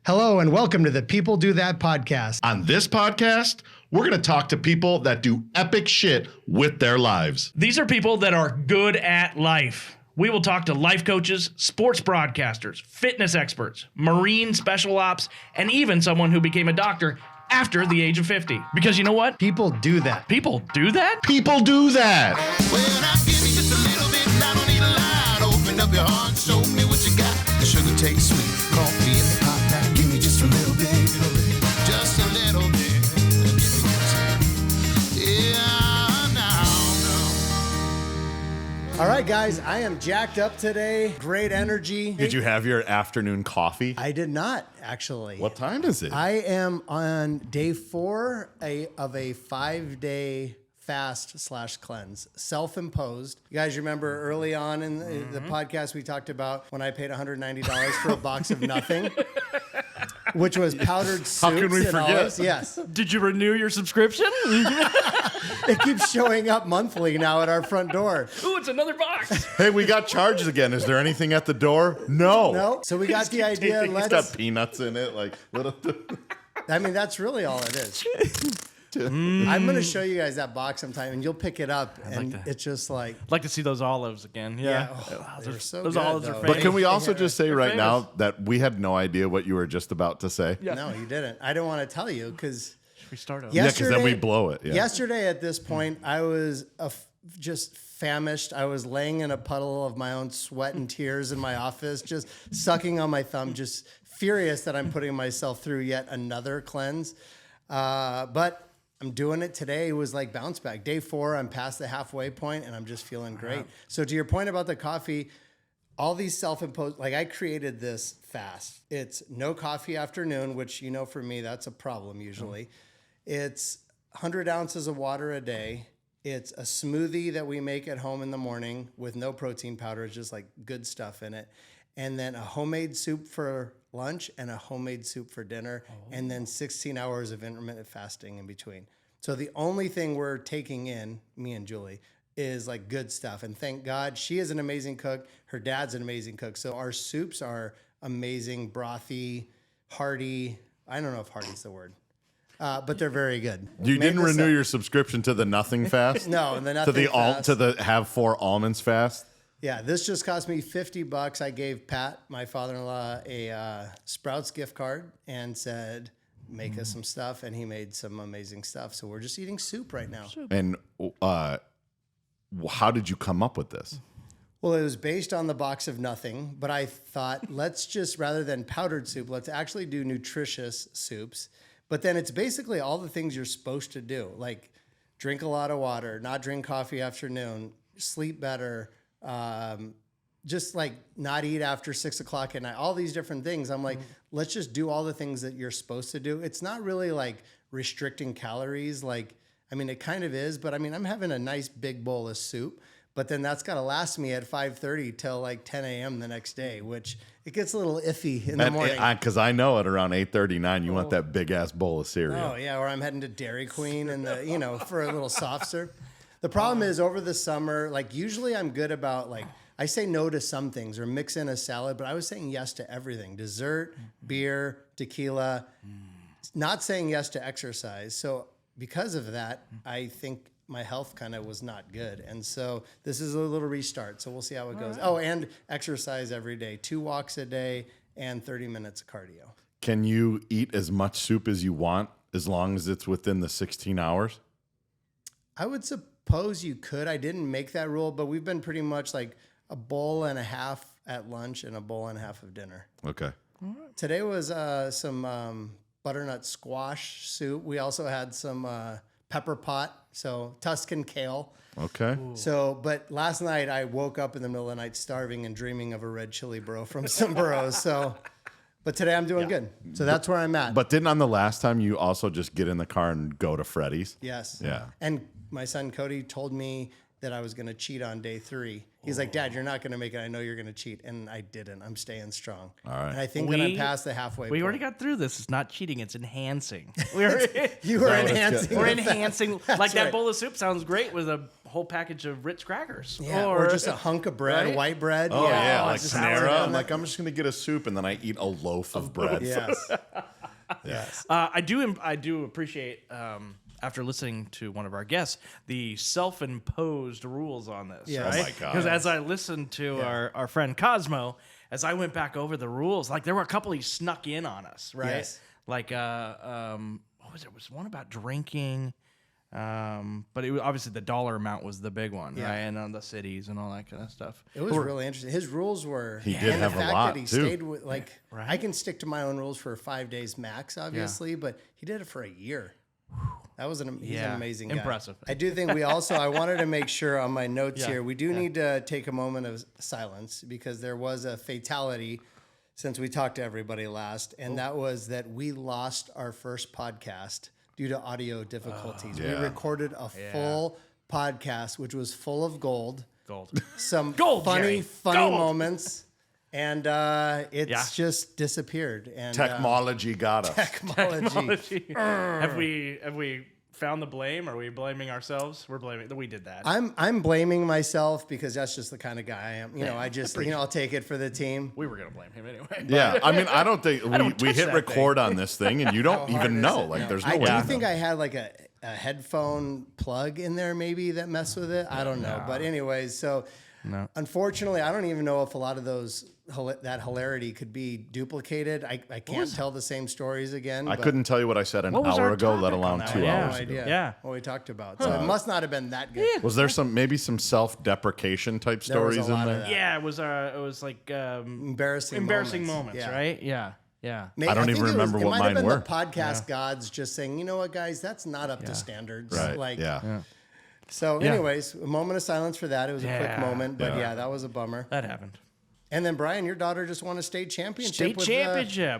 Hello and welcome to the People Do That podcast. On this podcast, we're going to talk to people that do epic shit with their lives. These are people that are good at life. We will talk to life coaches, sports broadcasters, fitness experts, Marine special ops, and even someone who became a doctor after the age of 50. Because you know what? People do that. People do that? People do that. Well, I give you just a little bit, I don't need a lot. Open up your heart, show me what you got. The sugar tastes sweet, coffee in the pot. Now give me just a little bit, just a little bit. Yeah, now. All right, guys, I am jacked up today. Great energy. Did you have your afternoon coffee? I did not, actually. What time is it? I am on day 4 of a 5-day fast / cleanse, self-imposed. You guys remember early on in the podcast we talked about when I paid $190 for a box of nothing, which was powdered soups. How can we and forget? olives. Yes. Did you renew your subscription? It keeps showing up monthly now at our front door. Ooh, it's another box. Hey, we got charged again. Is there anything at the door? No. No? So we got the idea. It's got peanuts in it, like little. I mean, that's really all it is. I'm going to show you guys that box sometime, and you'll pick it up, and it's just like... I'd like to see those olives again. Yeah. They're so those good, olives are though. famous. But can we also just say right famous. now that we had no idea what you were just about to say? Yeah. No, you didn't. I don't want to tell you, because... We start over. Yeah, because then we blow it. Yeah. Yesterday at this point, I was just famished. I was laying in a puddle of my own sweat and tears in my office, just sucking on my thumb, just furious that I'm putting myself through yet another cleanse. But I'm doing it today. It was like bounce back. Day 4, I'm past the halfway point, and I'm just feeling great. So to your point about the coffee, all these self-imposed, like I created this fast. It's no coffee afternoon, which, you know, for me, that's a problem usually. It's 100 ounces of water a day. It's a smoothie that we make at home in the morning with no protein powder. It's just like good stuff in it. And then a homemade soup for lunch and a homemade soup for dinner. And then 16 hours of intermittent fasting in between. So the only thing we're taking in, me and Julie, is like good stuff. And thank God, she is an amazing cook. Her dad's an amazing cook. So our soups are amazing, brothy, hearty. I don't know if hearty's the word. But they're very good. You didn't renew your subscription to the Nothing Fast? No, the Nothing Fast. To the Have 4 Almonds Fast? Yeah, this just cost me $50. I gave Pat, my father-in-law, a Sprouts gift card and said, make us some stuff. And he made some amazing stuff. So we're just eating soup right now. And how did you come up with this? Well, it was based on the box of nothing. But I thought, let's just, rather than powdered soup, let's actually do nutritious soups. But then it's basically all the things you're supposed to do, like drink a lot of water, not drink coffee afternoon, sleep better, just like not eat after 6 o'clock at night, all these different things. I'm like, let's just do all the things that you're supposed to do. It's not really like restricting calories. Like, I mean, it kind of is, but I mean, I'm having a nice big bowl of soup, but then that's got to last me at 5:30 till like 10 a.m. the next day, which it gets a little iffy in the morning. Because I know at around 8:39, you want that big ass bowl of cereal. Oh yeah, or I'm heading to Dairy Queen and for a little soft serve. The problem is over the summer, like usually I'm good about like I say no to some things or mix in a salad, but I was saying yes to everything: dessert, beer, tequila. Not saying yes to exercise. So because of that, I think my health kind of was not good. And so this is a little restart. So we'll see how it goes. Oh, and exercise every day, 2 walks a day and 30 minutes of cardio. Can you eat as much soup as you want as long as it's within the 16 hours? I would suppose you could. I didn't make that rule, but we've been pretty much like a bowl and a half at lunch and a bowl and a half of dinner. Okay. Today was some butternut squash soup. We also had some pepper pot, so Tuscan kale. Okay. Ooh. So, but last night I woke up in the middle of the night starving and dreaming of a red chili bro from some burros. So, but today I'm doing good. So that's where I'm at. But didn't on the last time you also just get in the car and go to Freddy's? Yes. Yeah. And my son Cody told me that I was going to cheat on day 3. He's like, Dad, you're not going to make it. I know you're going to cheat. And I didn't. I'm staying strong. All right. And I think that I'm past the halfway We point. already got through this. It's not cheating. It's enhancing. You were enhancing. We're the fact. enhancing. Like that right. bowl of soup sounds great with a whole package of Ritz crackers. Yeah, or just a hunk of bread, right? white bread. Oh yeah, like just Panera. I'm salad. like, I'm just gonna get a soup and then I eat a loaf of bread. Yes. Yes. I do appreciate after listening to one of our guests the self-imposed rules on this. Yes. Right? Oh my God. Because as I listened to our friend Cosmo, as I went back over the rules, like there were a couple he snuck in on us, right? Yes. Like what was it? It was one about drinking. But it was, obviously the dollar amount was the big one, right? And on the cities and all that kind of stuff. It was really interesting. His rules were. He did and have the a fact lot, that he too. stayed with, like, I can stick to my own rules for 5 days max, obviously, but he did it for a year. That was he's an amazing guy. Impressive. I do think I wanted to make sure on my notes here, we do need to take a moment of silence because there was a fatality since we talked to everybody last, and that was that we lost our first podcast due to audio difficulties. We recorded a full podcast, which was full of gold. Some funny moments. And it's just disappeared. And Technology got us. technology. Have we found the blame? Are we blaming ourselves? We're blaming. We did that. I'm blaming myself because that's just the kind of guy I am. I just I'll take it for the team. We were gonna blame him anyway. Yeah, I mean, I don't think we hit that record on this thing, and you don't even know. Like, there's no I way. do think I had like a headphone plug in there maybe that messed with it. I don't know. But anyways, so unfortunately, I don't even know if a lot of that hilarity could be duplicated. I can't tell the same stories again. I couldn't tell you what I said an hour ago, let alone 2 hours ago. Yeah. What we talked about. So it must not have been that good. Was there maybe some self-deprecation type There was a stories in lot of there? that. Yeah, it was like Embarrassing moments, Yeah. right? Yeah. Maybe, I don't even remember what mine were. It might have been the podcast gods just saying, you know what, guys, that's not up to standards. Right. Like, yeah. So, anyways, a moment of silence for that. It was a quick moment, but that was a bummer. That happened. And then, Brian, your daughter just won a state championship.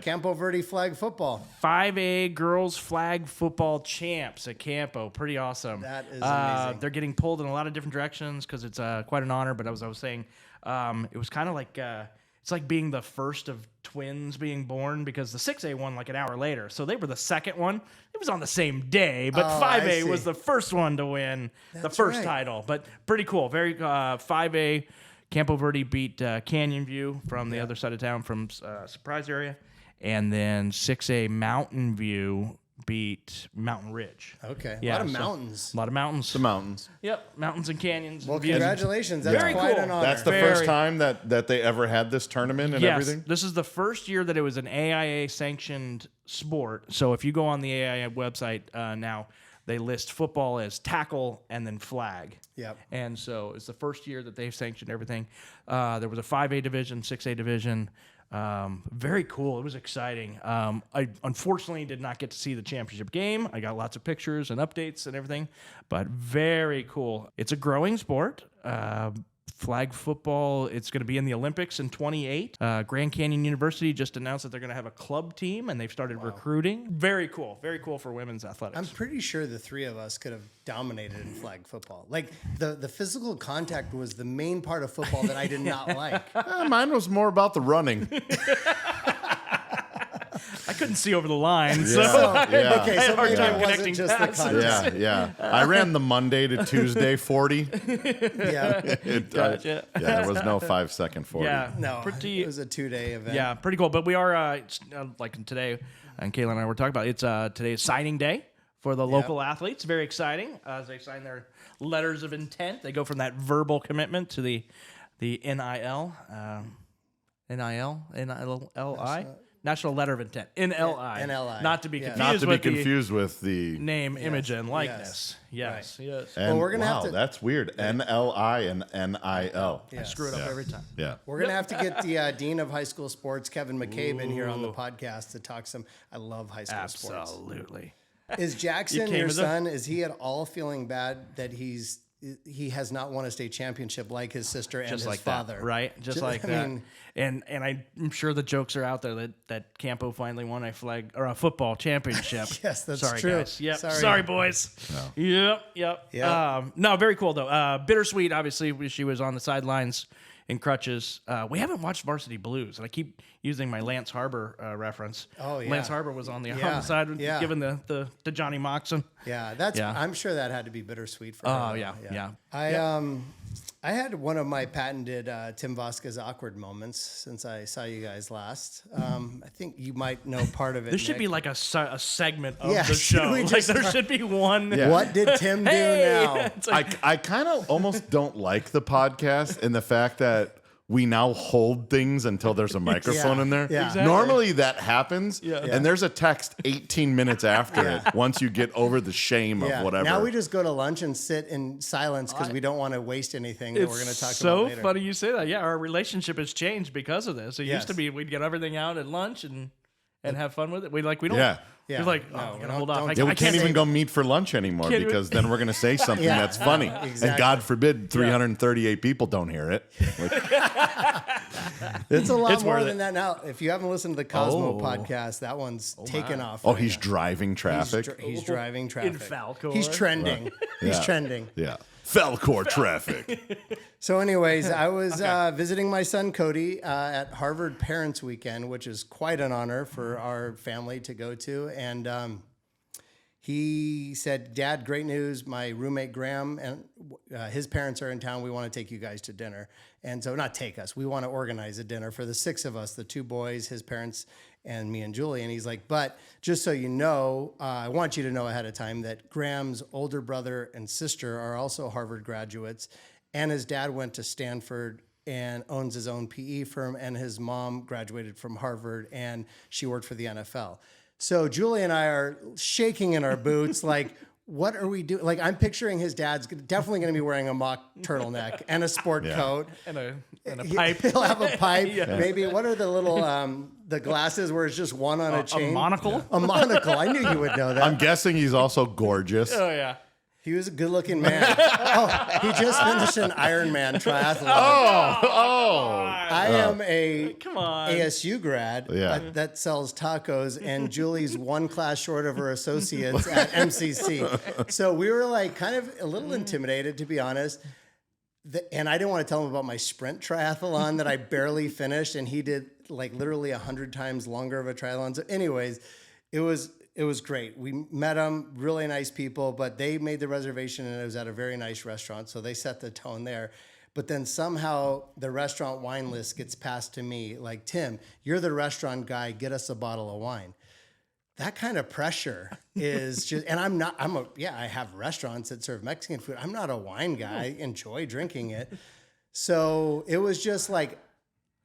Campo Verde flag football. 5A girls flag football champs at Campo. Pretty awesome. That is amazing. They're getting pulled in a lot of different directions because it's quite an honor. But as I was saying, it was kind of like it's like being the first of twins being born because the 6A won like an hour later. So they were the second one. It was on the same day, but 5A was the first one to win the first title. But pretty cool. Very 5A. Campo Verde beat Canyon View from the other side of town from Surprise area. And then 6A Mountain View beat Mountain Ridge. Okay. Yeah, a lot of mountains. A lot of mountains. The mountains. Yep, mountains and canyons. Well, and views. congratulations. That's Very quite cool. an honor. That's the first time that they ever had this tournament and everything? This is the first year that it was an AIA-sanctioned sport. So if you go on the AIA website now, they list football as tackle and then flag. Yep. And so it's the first year that they've sanctioned everything. There was a 5A division, 6A division. Very cool. It was exciting. I unfortunately did not get to see the championship game. I got lots of pictures and updates and everything, but very cool. It's a growing sport. Flag football, it's going to be in the Olympics in 28. Grand Canyon University just announced that they're going to have a club team, and they've started recruiting. Very cool. Very cool for women's athletics. I'm pretty sure the three of us could have dominated in flag football. Like, the physical contact was the main part of football that I did not like. Mine was more about the running. I couldn't see over the line, so Yeah. Okay, I had so a hard maybe time it connecting wasn't just the passes. contact. Yeah. I ran the Monday to Tuesday 40. Yeah. Gotcha. There was no 5-second 40. Yeah, No, pretty. it was a 2-day event. Yeah, pretty cool. But we are like today, and Kayla and I were talking about it's today's signing day for the local athletes. Very exciting as they sign their letters of intent. They go from that verbal commitment to the NIL, NILI. National Letter of Intent, NLI. NLI. Not to be confused Not to be with confused with the the name, image, and likeness. Yes. And Well, we're gonna have to- that's weird. NLI and NIL. I screw it up every time. Yeah. We're going to have to get the Dean of High School Sports, Kevin McCabe, in here on the podcast to talk some. I love high school sports. Absolutely. Is Jackson, came your as a- son, is he at all feeling bad that he's he has not won a state championship like his sister and Just his like father. that, right? Just like I that. mean, And I'm sure the jokes are out there that Campo finally won a football championship. Yes, that's Sorry, true. Guys. Yep. Sorry. Sorry, boys. No. Yep. Yeah. No, very cool though. Bittersweet. Obviously, she was on the sidelines in crutches. We haven't watched Varsity Blues, and I keep using my Lance Harbor reference. Oh, yeah. Lance Harbor was on the side, giving the Johnny Moxon. Yeah, Yeah. I'm sure that had to be bittersweet for her. Oh yeah. I had one of my patented Tim Vasquez awkward moments since I saw you guys last. I think you might know part of it. This should Nick. be like a segment of Yeah, the should show. we Like just there start- should be one. Yeah. What did Tim do now? It's like, I kind of almost don't like the podcast and the fact that we now hold things until there's a microphone Yeah, in there. yeah. Exactly. Normally that happens, Yeah. and there's a text 18 minutes after it once you get over the shame Yeah. of whatever. Now we just go to lunch and sit in silence because we don't want to waste anything that we're going to talk so about later. funny you say that. Yeah, our relationship has changed because of this. It Yes. used to be we'd get everything out at lunch and have fun with it. We don't. Yeah. Yeah. You're like, No, I gotta don't- hold off. don't- I, Yeah, we I can't even say- go meet for lunch anymore Can't because then we're going to say something Yeah. that's funny. And Exactly. God forbid 338 people don't hear it. Like, It's a lot It's more worth than it. that now. If you haven't listened to the Cosmo Oh. podcast, that one's taken off. oh, right he's now. driving traffic. He's driving traffic. Falcor. He's trending. He's Yeah. trending. Yeah. Falcor traffic. So, anyways, I was visiting my son Cody at Harvard Parents Weekend, which is quite an honor for our family to go to. And he said, "Dad, great news! My roommate Graham and his parents are in town. We want to take you guys to dinner." And so, not take us. We want to organize a dinner for the 6 of us: the 2 boys, his parents, and me and Julie. And he's like, "But just so you know, I want you to know ahead of time that Graham's older brother and sister are also Harvard graduates, and his dad went to Stanford and owns his own PE firm, and his mom graduated from Harvard, and she worked for the NFL." So Julie and I are shaking in our boots, like, what are we doing? Like, I'm picturing his dad's definitely going to be wearing a mock turtleneck and a sport coat. and a pipe. He'll have a pipe. Maybe, what are the little, the glasses where it's just one on a chain? A monocle. A monocle. I knew you would know that. I'm guessing he's also gorgeous. Oh yeah. He was a good-looking man. Oh, he just finished an Ironman triathlon. Oh. I am a Come on. ASU grad that sells tacos, and Julie's one class short of her associates at MCC. So we were like kind of a little intimidated, to be honest. And I didn't want to tell him about my sprint triathlon that I barely finished, and he did like literally 100 times longer of a triathlon. So anyways, it was great. We met them, really nice people, but they made the reservation and it was at a very nice restaurant. So they set the tone there. But then somehow the restaurant wine list gets passed to me. Like, "Tim, you're the restaurant guy. Get us a bottle of wine." That kind of pressure is just, and I have restaurants that serve Mexican food. I'm not a wine guy. I enjoy drinking it. So it was just like,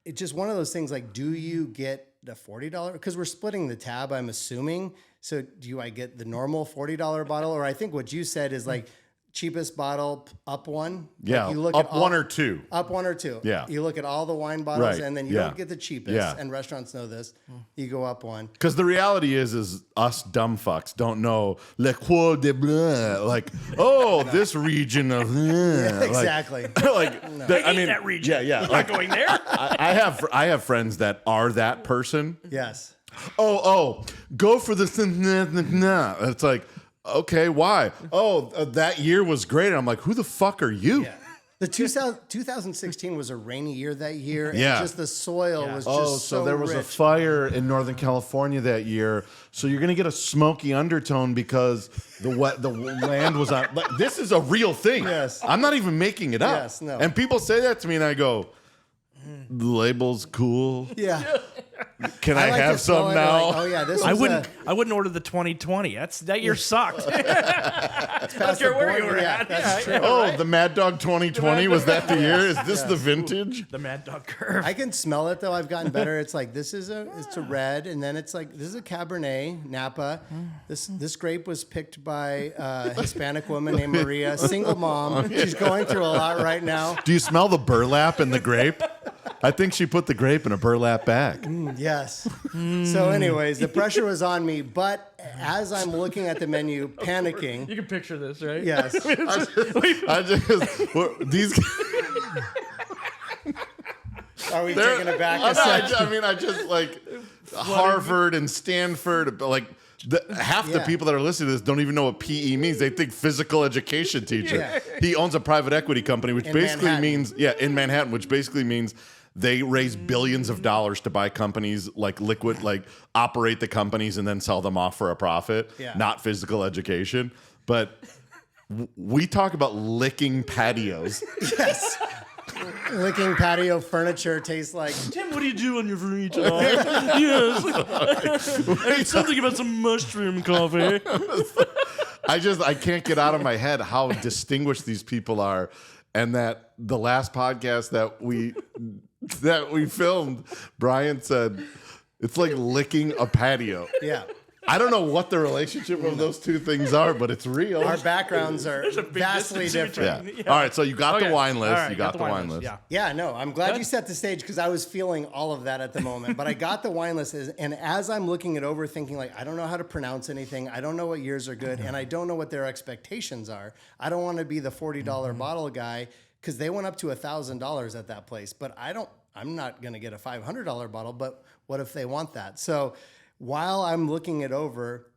it's just one of those things like, do you get the $40? Because we're splitting the tab, I'm assuming. So do I get the normal $40 bottle? Or I think what you said is like cheapest bottle up one. Yeah. Like you look up at all, one or two. Up one or two. Yeah. You look at all the wine bottles Right. and then you Yeah. don't get the cheapest. Yeah. And restaurants know this. You go up one. Because the reality is us dumb fucks don't know Le Croix de Blanc. Like, oh, this region of Exactly. like, I mean, that region. Yeah. I'm Like, not going there. I have friends that are that person. Yes. Oh, go for the it's like, okay, why? Oh, that year was great. And I'm like, who the fuck are you? The 2016 was a rainy year that year. And Yeah. just the soil was just Oh, so there was a rich. fire in Northern California that year. So you're gonna get a smoky undertone because the land was on. Like, this is a real thing. Yes. I'm not even making it up. Yes, no. And people say that to me, and I go, "The label's cool. Yeah. Can I like have to smell some it, now?" like, oh yeah, this I was wouldn't order the 2020. That year sucked. past care the where point. you were Yeah, at. that's Yeah, true. Oh, the Mad Dog 2020, was that the year? Is this the vintage? The Mad Dog curve. I can smell it though. I've gotten better. It's like it's a red, and then it's like this is a Cabernet Napa. This grape was picked by a Hispanic woman named Maria, single mom. She's going through a lot right now. Do you smell the burlap in the grape? I think she put the grape in a burlap bag. Yes. So, anyways, the pressure was on me, but as I'm looking at the menu, panicking. You can picture this, right? Yes. These. Are we taking it back? I just like Harvard and Stanford, like half the people that are listening to this don't even know what PE means. They think physical education teacher. Yeah. He owns a private equity company, which In basically Manhattan. means in Manhattan, which basically means they raise billions of dollars to buy companies like Liquid, like operate the companies and then sell them off for a profit. Yeah. Not physical education, but we talk about licking patios. Yes. Licking patio furniture tastes like. Tim, what do you do on your free time? Yes. I need something about some mushroom coffee. I can't get out of my head how distinguished these people are, and that the last podcast that we filmed, Brian said it's like licking a patio. Yeah. I don't know what the relationship of those two things are, but it's real. Our backgrounds are vastly different. Yeah. All right, so you got the wine list. All right, you got the wine list. Yeah. Yeah, no, I'm glad you set the stage because I was feeling all of that at the moment. But I got the wine list, and as I'm looking it over, thinking like, I don't know how to pronounce anything. I don't know what years are good, and I don't know what their expectations are. I don't want to be the $40 bottle guy because they went up to $1,000 at that place. But I'm not going to get a $500 bottle. But what if they want that? So while I'm looking it over.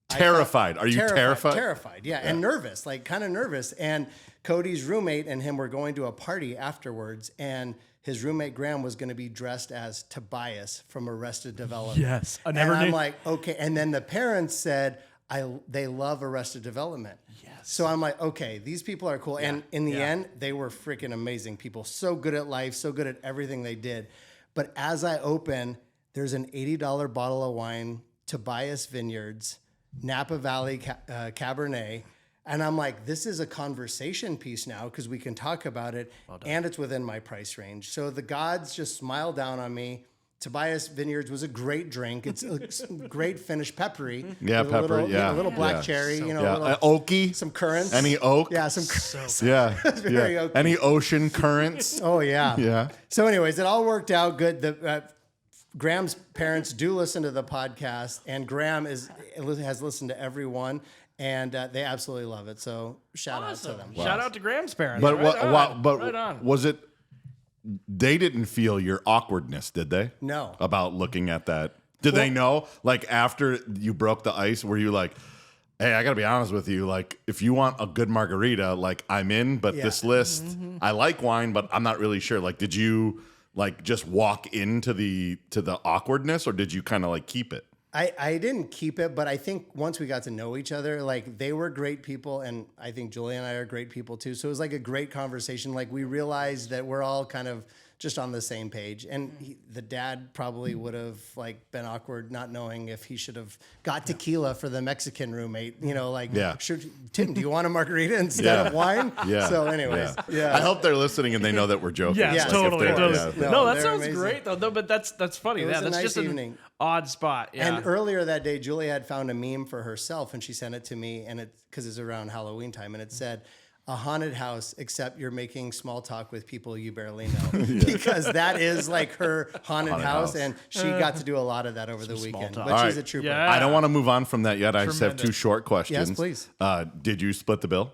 Terrified. Are you terrified? Terrified, yeah. And nervous, like kind of nervous. And Cody's roommate and him were going to a party afterwards, and his roommate Graham was going to be dressed as Tobias from Arrested Development. Yes, I never and I'm knew. like, okay. And then the parents said, they love Arrested Development. Yes. So I'm like, okay, these people are cool. And in the end, they were freaking amazing people. So good at life, so good at everything they did. But as I open, there's an $80 bottle of wine, Tobias Vineyards, Napa Valley Cabernet. And I'm like, this is a conversation piece now because we can talk about it and it's within my price range. So the gods just smiled down on me. Tobias Vineyards was a great drink. It's a great finish, peppery. Yeah, with pepper. a little black cherry, a little oaky. some currants. Any oak? Yeah, some very oaky. Any ocean currents? Oh yeah. Yeah. So anyways, it all worked out good. Graham's parents do listen to the podcast, and Graham has listened to every one, and they absolutely love it. So shout out to them. Shout out to Graham's parents. But right on. Was it? They didn't feel your awkwardness, did they? No. About looking at that. Did they know? Like after you broke the ice, were you like, hey, I gotta be honest with you. Like, if you want a good margarita, like I'm in, but this list, I like wine, but I'm not really sure. Like, did you like just walk into the awkwardness, or did you kind of like keep it? I didn't keep it, but I think once we got to know each other, like they were great people, and I think Julie and I are great people too. So it was like a great conversation. Like we realized that we're all kind of just on the same page. And the dad probably would have like been awkward not knowing if he should have got tequila for the Mexican roommate. You know, like, Tim, do you want a margarita instead of wine? Yeah. So anyways, I hope they're listening and they know that we're joking. Yes, Like, totally. if they're- totally. yeah. No, that they're sounds amazing. great though. No, but that's funny. It was Yeah, a that's nice just evening. an odd spot. Yeah. And earlier that day, Julie had found a meme for herself, and she sent it to me, and because it's around Halloween time, and it said, "A haunted house, except you're making small talk with people you barely know," because that is like her haunted house, and she got to do a lot of that over the weekend. talk. But All she's right. a trooper. Yeah. I don't want to move on from that yet. I just have two Tremendous. short questions. Yes, please. Did you split the bill?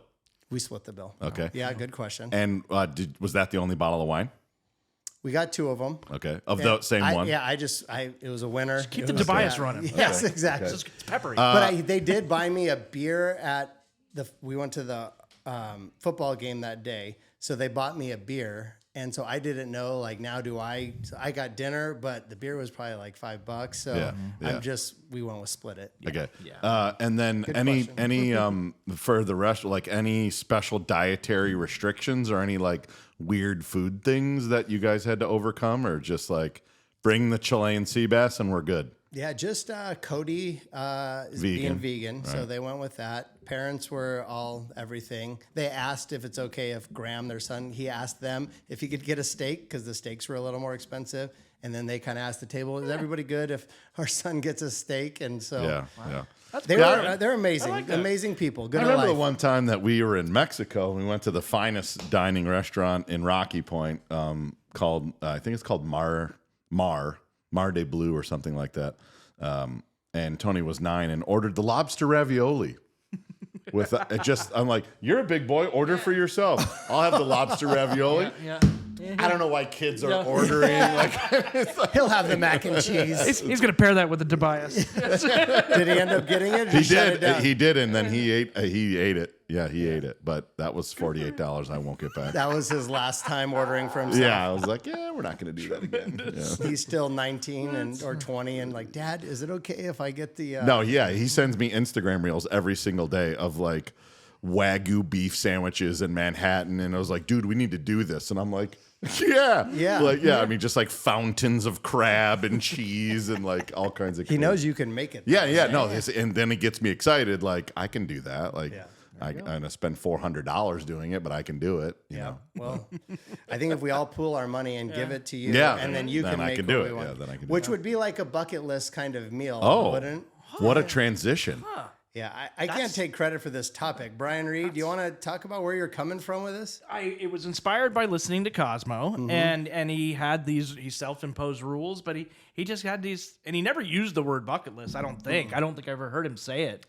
We split the bill. Okay. Yeah, good question. And was that the only bottle of wine? We got two of them. Okay. Of the same one? Yeah, it was a winner. keep It the was- Tobias running. Yes, exactly. It's peppery. But they did buy me a beer at we went to the football game that day. So they bought me a beer. And so I didn't know, like, now I got dinner, but the beer was probably like $5. So we went with split it. Okay. And then any for the rest, like any special dietary restrictions or any like weird food things that you guys had to overcome, or just like bring the Chilean sea bass and we're good? Yeah, just Cody is being vegan, so they went with that. Parents were all everything. They asked if it's okay if Graham, their son, he asked them if he could get a steak because the steaks were a little more expensive. And then they kind of asked the table, is everybody good if our son gets a steak? And so they're amazing, amazing people. Good I at remember life. the one time that we were in Mexico. We went to the finest dining restaurant in Rocky Point called, I think it's called Mar de Blue or something like that. and Tony was 9 and ordered the lobster ravioli. With I'm like, you're a big boy. Order for yourself. I'll have the lobster ravioli. Yeah. I don't know why kids are ordering. Like, He'll have the mac and cheese. He's going to pair that with the Tobias. Did he end up getting it? he did. He did, and then he ate it. Yeah, he ate it. But that was $48. I won't get back. That was his last time ordering for himself. Yeah, I was like, we're not going to do that again. Yeah. He's still 19 or 20 and like, Dad, is it okay if I get the... No, yeah, he sends me Instagram reels every single day of like Wagyu beef sandwiches in Manhattan, and I was like, dude, we need to do this, and I'm like, yeah, like I mean, just like fountains of crab and cheese and like all kinds of. He knows you can make it. Yeah, no, and then it gets me excited. Like I can do that. Like I'm gonna spend $400 doing it, but I can do it. You know. Well, I think if we all pool our money and give it to you, and then you can I make can what do we it. want, Yeah, then I can. which would be like a bucket list kind of meal. Oh, what a transition! Yeah, I can't take credit for this topic. Brian Reid, do you want to talk about where you're coming from with this? It was inspired by listening to Cosmo, and he had these self-imposed rules, but he just had these, and he never used the word bucket list. I don't think I ever heard him say it.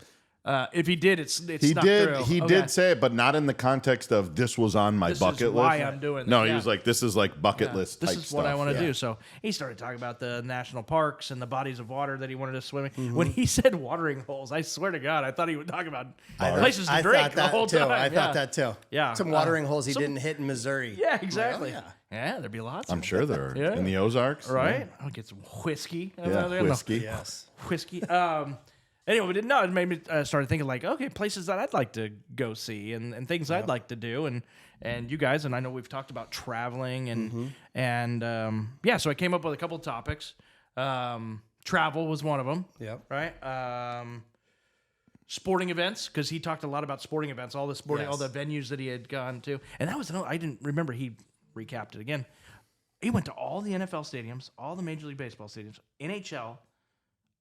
If he did, it's he snuck did through. he did say it, but not in the context of this was on my bucket list. Why I'm doing this. No, he was like, this is like bucket list. This type is what I stuff. want to do. So he started talking about the national parks and the bodies of water that he wanted to swim in. When he said watering holes, I swear to God, I thought he would talk about places to I drink thought the that whole too. time. I thought that too. Yeah. Some watering holes he didn't hit in Missouri. Yeah, exactly. Well, yeah, there'd be lots. I'm sure there are Yeah. in the Ozarks, Right? I'll get some whiskey. Yeah, whiskey. Yes. Whiskey. Anyway, but it made me started thinking like, okay, places that I'd like to go see and things I'd like to do, and you guys, and I know we've talked about traveling and so I came up with a couple of topics. Travel was one of them. Yep. Right. Sporting events, because he talked a lot about sporting events, all the sporting, all the venues that he had gone to, and that was I didn't remember. He recapped it again. He went to all the NFL stadiums, all the Major League Baseball stadiums, NHL.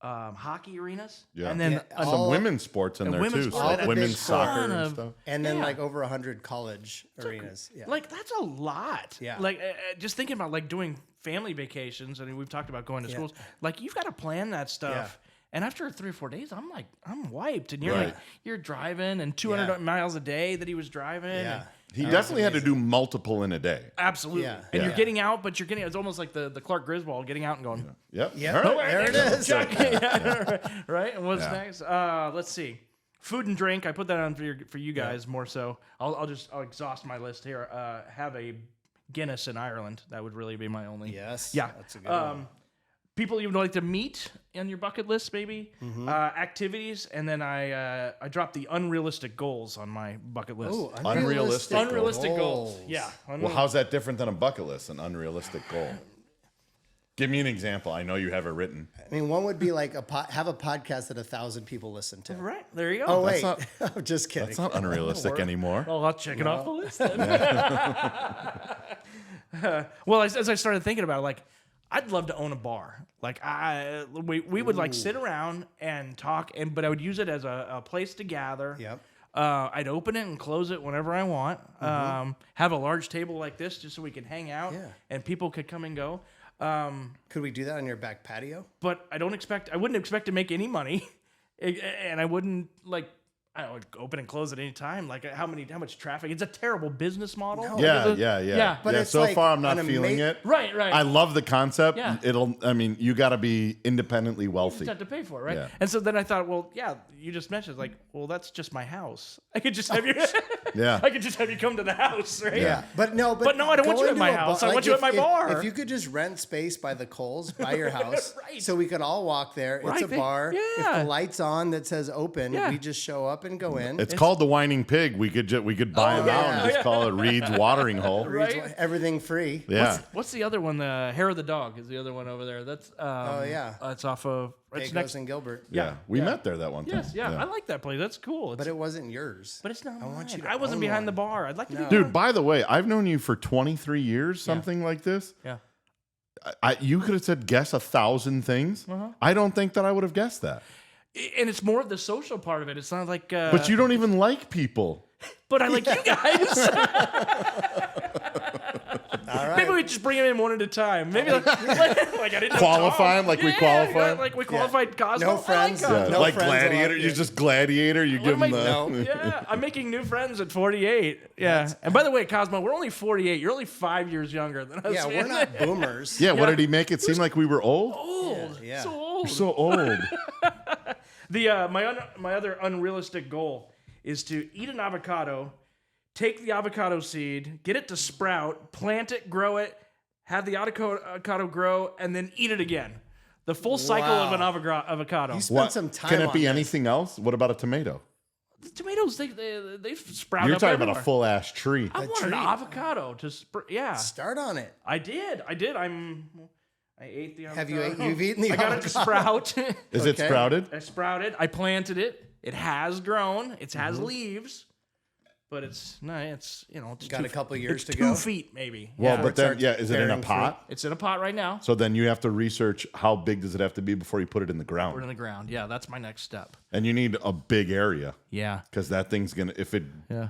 Hockey arenas, and then some women's sports in there women's too. sports, So all the women's big soccer ton and of- stuff. And then like over 100 college arenas. Yeah. Like that's a lot. Yeah. Like just thinking about like doing family vacations. I mean, we've talked about going to schools. Like you've got to plan that stuff. Yeah. And after 3 or 4 days, I'm wiped. And you're Right. like, you're driving and 200 miles a day that he was driving. Yeah. And He definitely had to do multiple in a day. absolutely. Yeah. And Yeah. you're getting out, but you're getting, it's almost like the Clark Griswold getting out and going, Yep. Yeah. All right. There it is. right? And what's next? Let's see. Food and drink. I put that on for you guys more so. I'll exhaust my list here. Have a Guinness in Ireland. That would really be my only. Yes. Yeah. That's a good one. People you would like to meet on your bucket list, maybe activities, and then I dropped the unrealistic goals on my bucket list. Ooh, Unrealistic unrealistic goals. Yeah. Well, how's that different than a bucket list? An unrealistic goal. Give me an example. I know you have it written. I mean, one would be like have a podcast that 1,000 people listen to. Right. There you go. Oh, wait. not- I'm just kidding. It's not unrealistic anymore. Well, I'll check it off the list then. Well, as I started thinking about it, like, I'd love to own a bar. Like we would like sit around and talk, but I would use it as a place to gather. Yep. I'd open it and close it whenever I want. Have a large table like this just so we can hang out and people could come and go. Could we do that on your back patio? But I wouldn't expect to make any money, and I wouldn't I would open and close at any time. Like how much traffic? It's a terrible business model. No. Yeah. But it's so like far, I'm not an feeling it. Right. I love the concept. Yeah. You got to be independently wealthy. You have to pay for it, right? Yeah. And so then I thought, well, yeah, you just mentioned like, well, that's just my house. I could just have you. Yeah. I could just have you come to the house, right? Yeah. But no, But no, I don't want you go at my into a house. bar- I want you at my bar. If you could just rent space by the Coles, by your house, Right. so we could all walk there. It's Right a there. bar. If Yeah. the light's on that says open, Yeah. we just show up and go in. It's called the Whining Pig. We could buy him out and just call it Reid's Watering Hole. Right. Everything free. Yeah. What's the other one? The Hair of the Dog is the other one over there. That's it's off of it's Pecos next. and Gilbert. Yeah. We met there that one time. Yes, yeah, I like that place. That's cool. But it wasn't yours. But it's not. I want you to I wasn't own behind one. the bar. I'd like to be. Dude, by the way, I've known you for 23 years, something like this. Yeah. You could have said guess 1,000 things. I don't think that I would have guessed that. And it's more of the social part of it. It's not like. But you don't even like people. But I like you guys. right. Maybe we just bring him in one at a time. Maybe like I didn't Qualify him like we qualify him? like we qualified Cosmo. No friends. I like Cosmo. No like friends Gladiator, allowed. you're just Gladiator. You give him the. No. Yeah, I'm making new friends at 48. Yeah, and by the way, Cosmo, we're only 48. You're only 5 years younger than us. Yeah, we're not boomers. Yeah, what did he make it seem like we were old? old. Yeah. So old. We're so old. My other unrealistic goal is to eat an avocado, take the avocado seed, get it to sprout, plant it, grow it, have the avocado grow, and then eat it again. The full cycle of an avocado. You spent some time Can it on be this. anything else? What about a tomato? The tomatoes, they sprout You're up talking everywhere. about a full ass tree. I want an tree. avocado to yeah. Start on it. I did. I ate the avocado. Have you you've eaten the I got it to avocado? sprout. Is it Okay. sprouted? I sprouted. I planted it. It has grown. It has leaves. But it's it's Got a couple years it's to 2 go. feet maybe. Well, Yeah. but then, starts is it in a bearing pot? It's in a pot right now. So then you have to research how big does it have to be before you put it in the Put it in ground. the ground. Yeah, that's my next step. And you need a big area Yeah. because that thing's gonna, if it Yeah.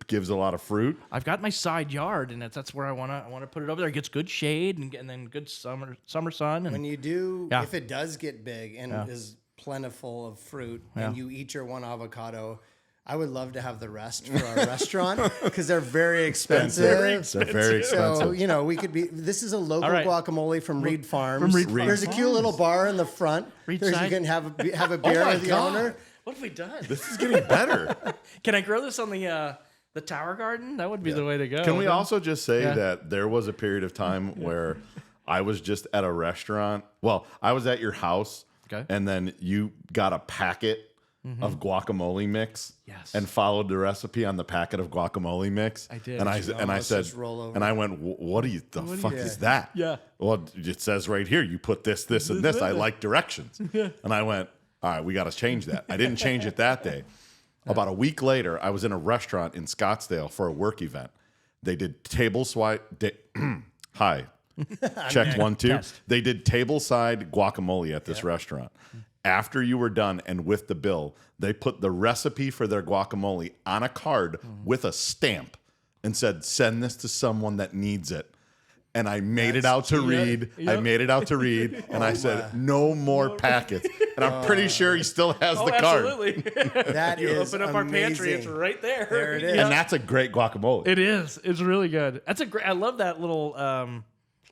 gives a lot of fruit. I've got my side yard, and that's where I wanna put it over there. It gets good shade and then good summer sun. And When you do, Yeah. if it does get big and is plentiful of fruit, and you eat your one avocado, I would love to have the rest for our restaurant because they're very expensive. They're very expensive. So, we could be. This is a local All right. guacamole from Reid Farms. Reid There's a cute little bar in the front. Reid You side. can have a beer my with the God. owner. what have we done? This is getting better. Can I grow this on the Tower Garden? That would be the way to go. Can we also just say Yeah. that there was a period of time where I was just at a restaurant. Well, I was at your house, Okay. and then you got a packet of guacamole mix, Yes. and followed the recipe on the packet of guacamole mix. I did. and I almost said, just roll over. and I went, what do you? The fuck is that? Yeah. Well, it says right here, you put this, and this. I like directions. And I went, all right, we got to change that. I didn't change it that day. About a week later, I was in a restaurant in Scottsdale for a work event. They did table swipe. Hi. Check 1, 2. Test. They did tableside guacamole at this restaurant. After you were done and with the bill, they put the recipe for their guacamole on a card with a stamp and said, send this to someone that needs it. And I made it out to Reid. I made it out to Reid. And I said, no more packets. And I'm pretty sure he still has the card. Absolutely. That You is open up our pantry, it's amazing. right there. There it is. And that's a great guacamole. It is. It's really good. That's a great. I love that little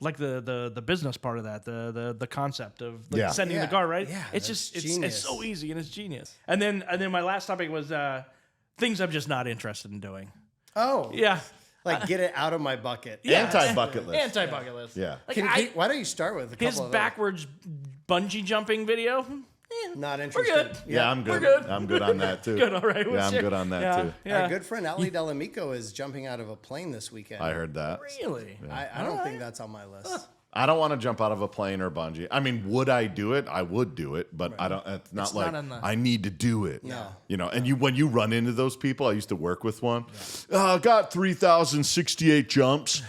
like the business part of that, the concept of like sending Yeah. the car, right? Yeah, It's that's just it's genius. so easy and it's genius. And then my last topic was things I'm just not interested in doing. Oh, Yeah. like get it out of my bucket. Yeah. Anti-bucket list. Anti-bucket list. Yeah. Like Why don't you start with a couple his of backwards bungee jumping video. those? Not We're interested. good. Yeah, I'm good. good. I'm good on that too. Good, all right. Yeah, I'm good on that too. Yeah. Our good friend Ali Delamico is jumping out of a plane this weekend. I heard that. Really? I don't think that's on my list. I don't want to jump out of a plane or bungee. I mean, would I do it? I would do it, but I don't. It's not It's like not on the- I need to do it. No. You know, and when you run into those people, I used to work with one. I got 3,068 jumps,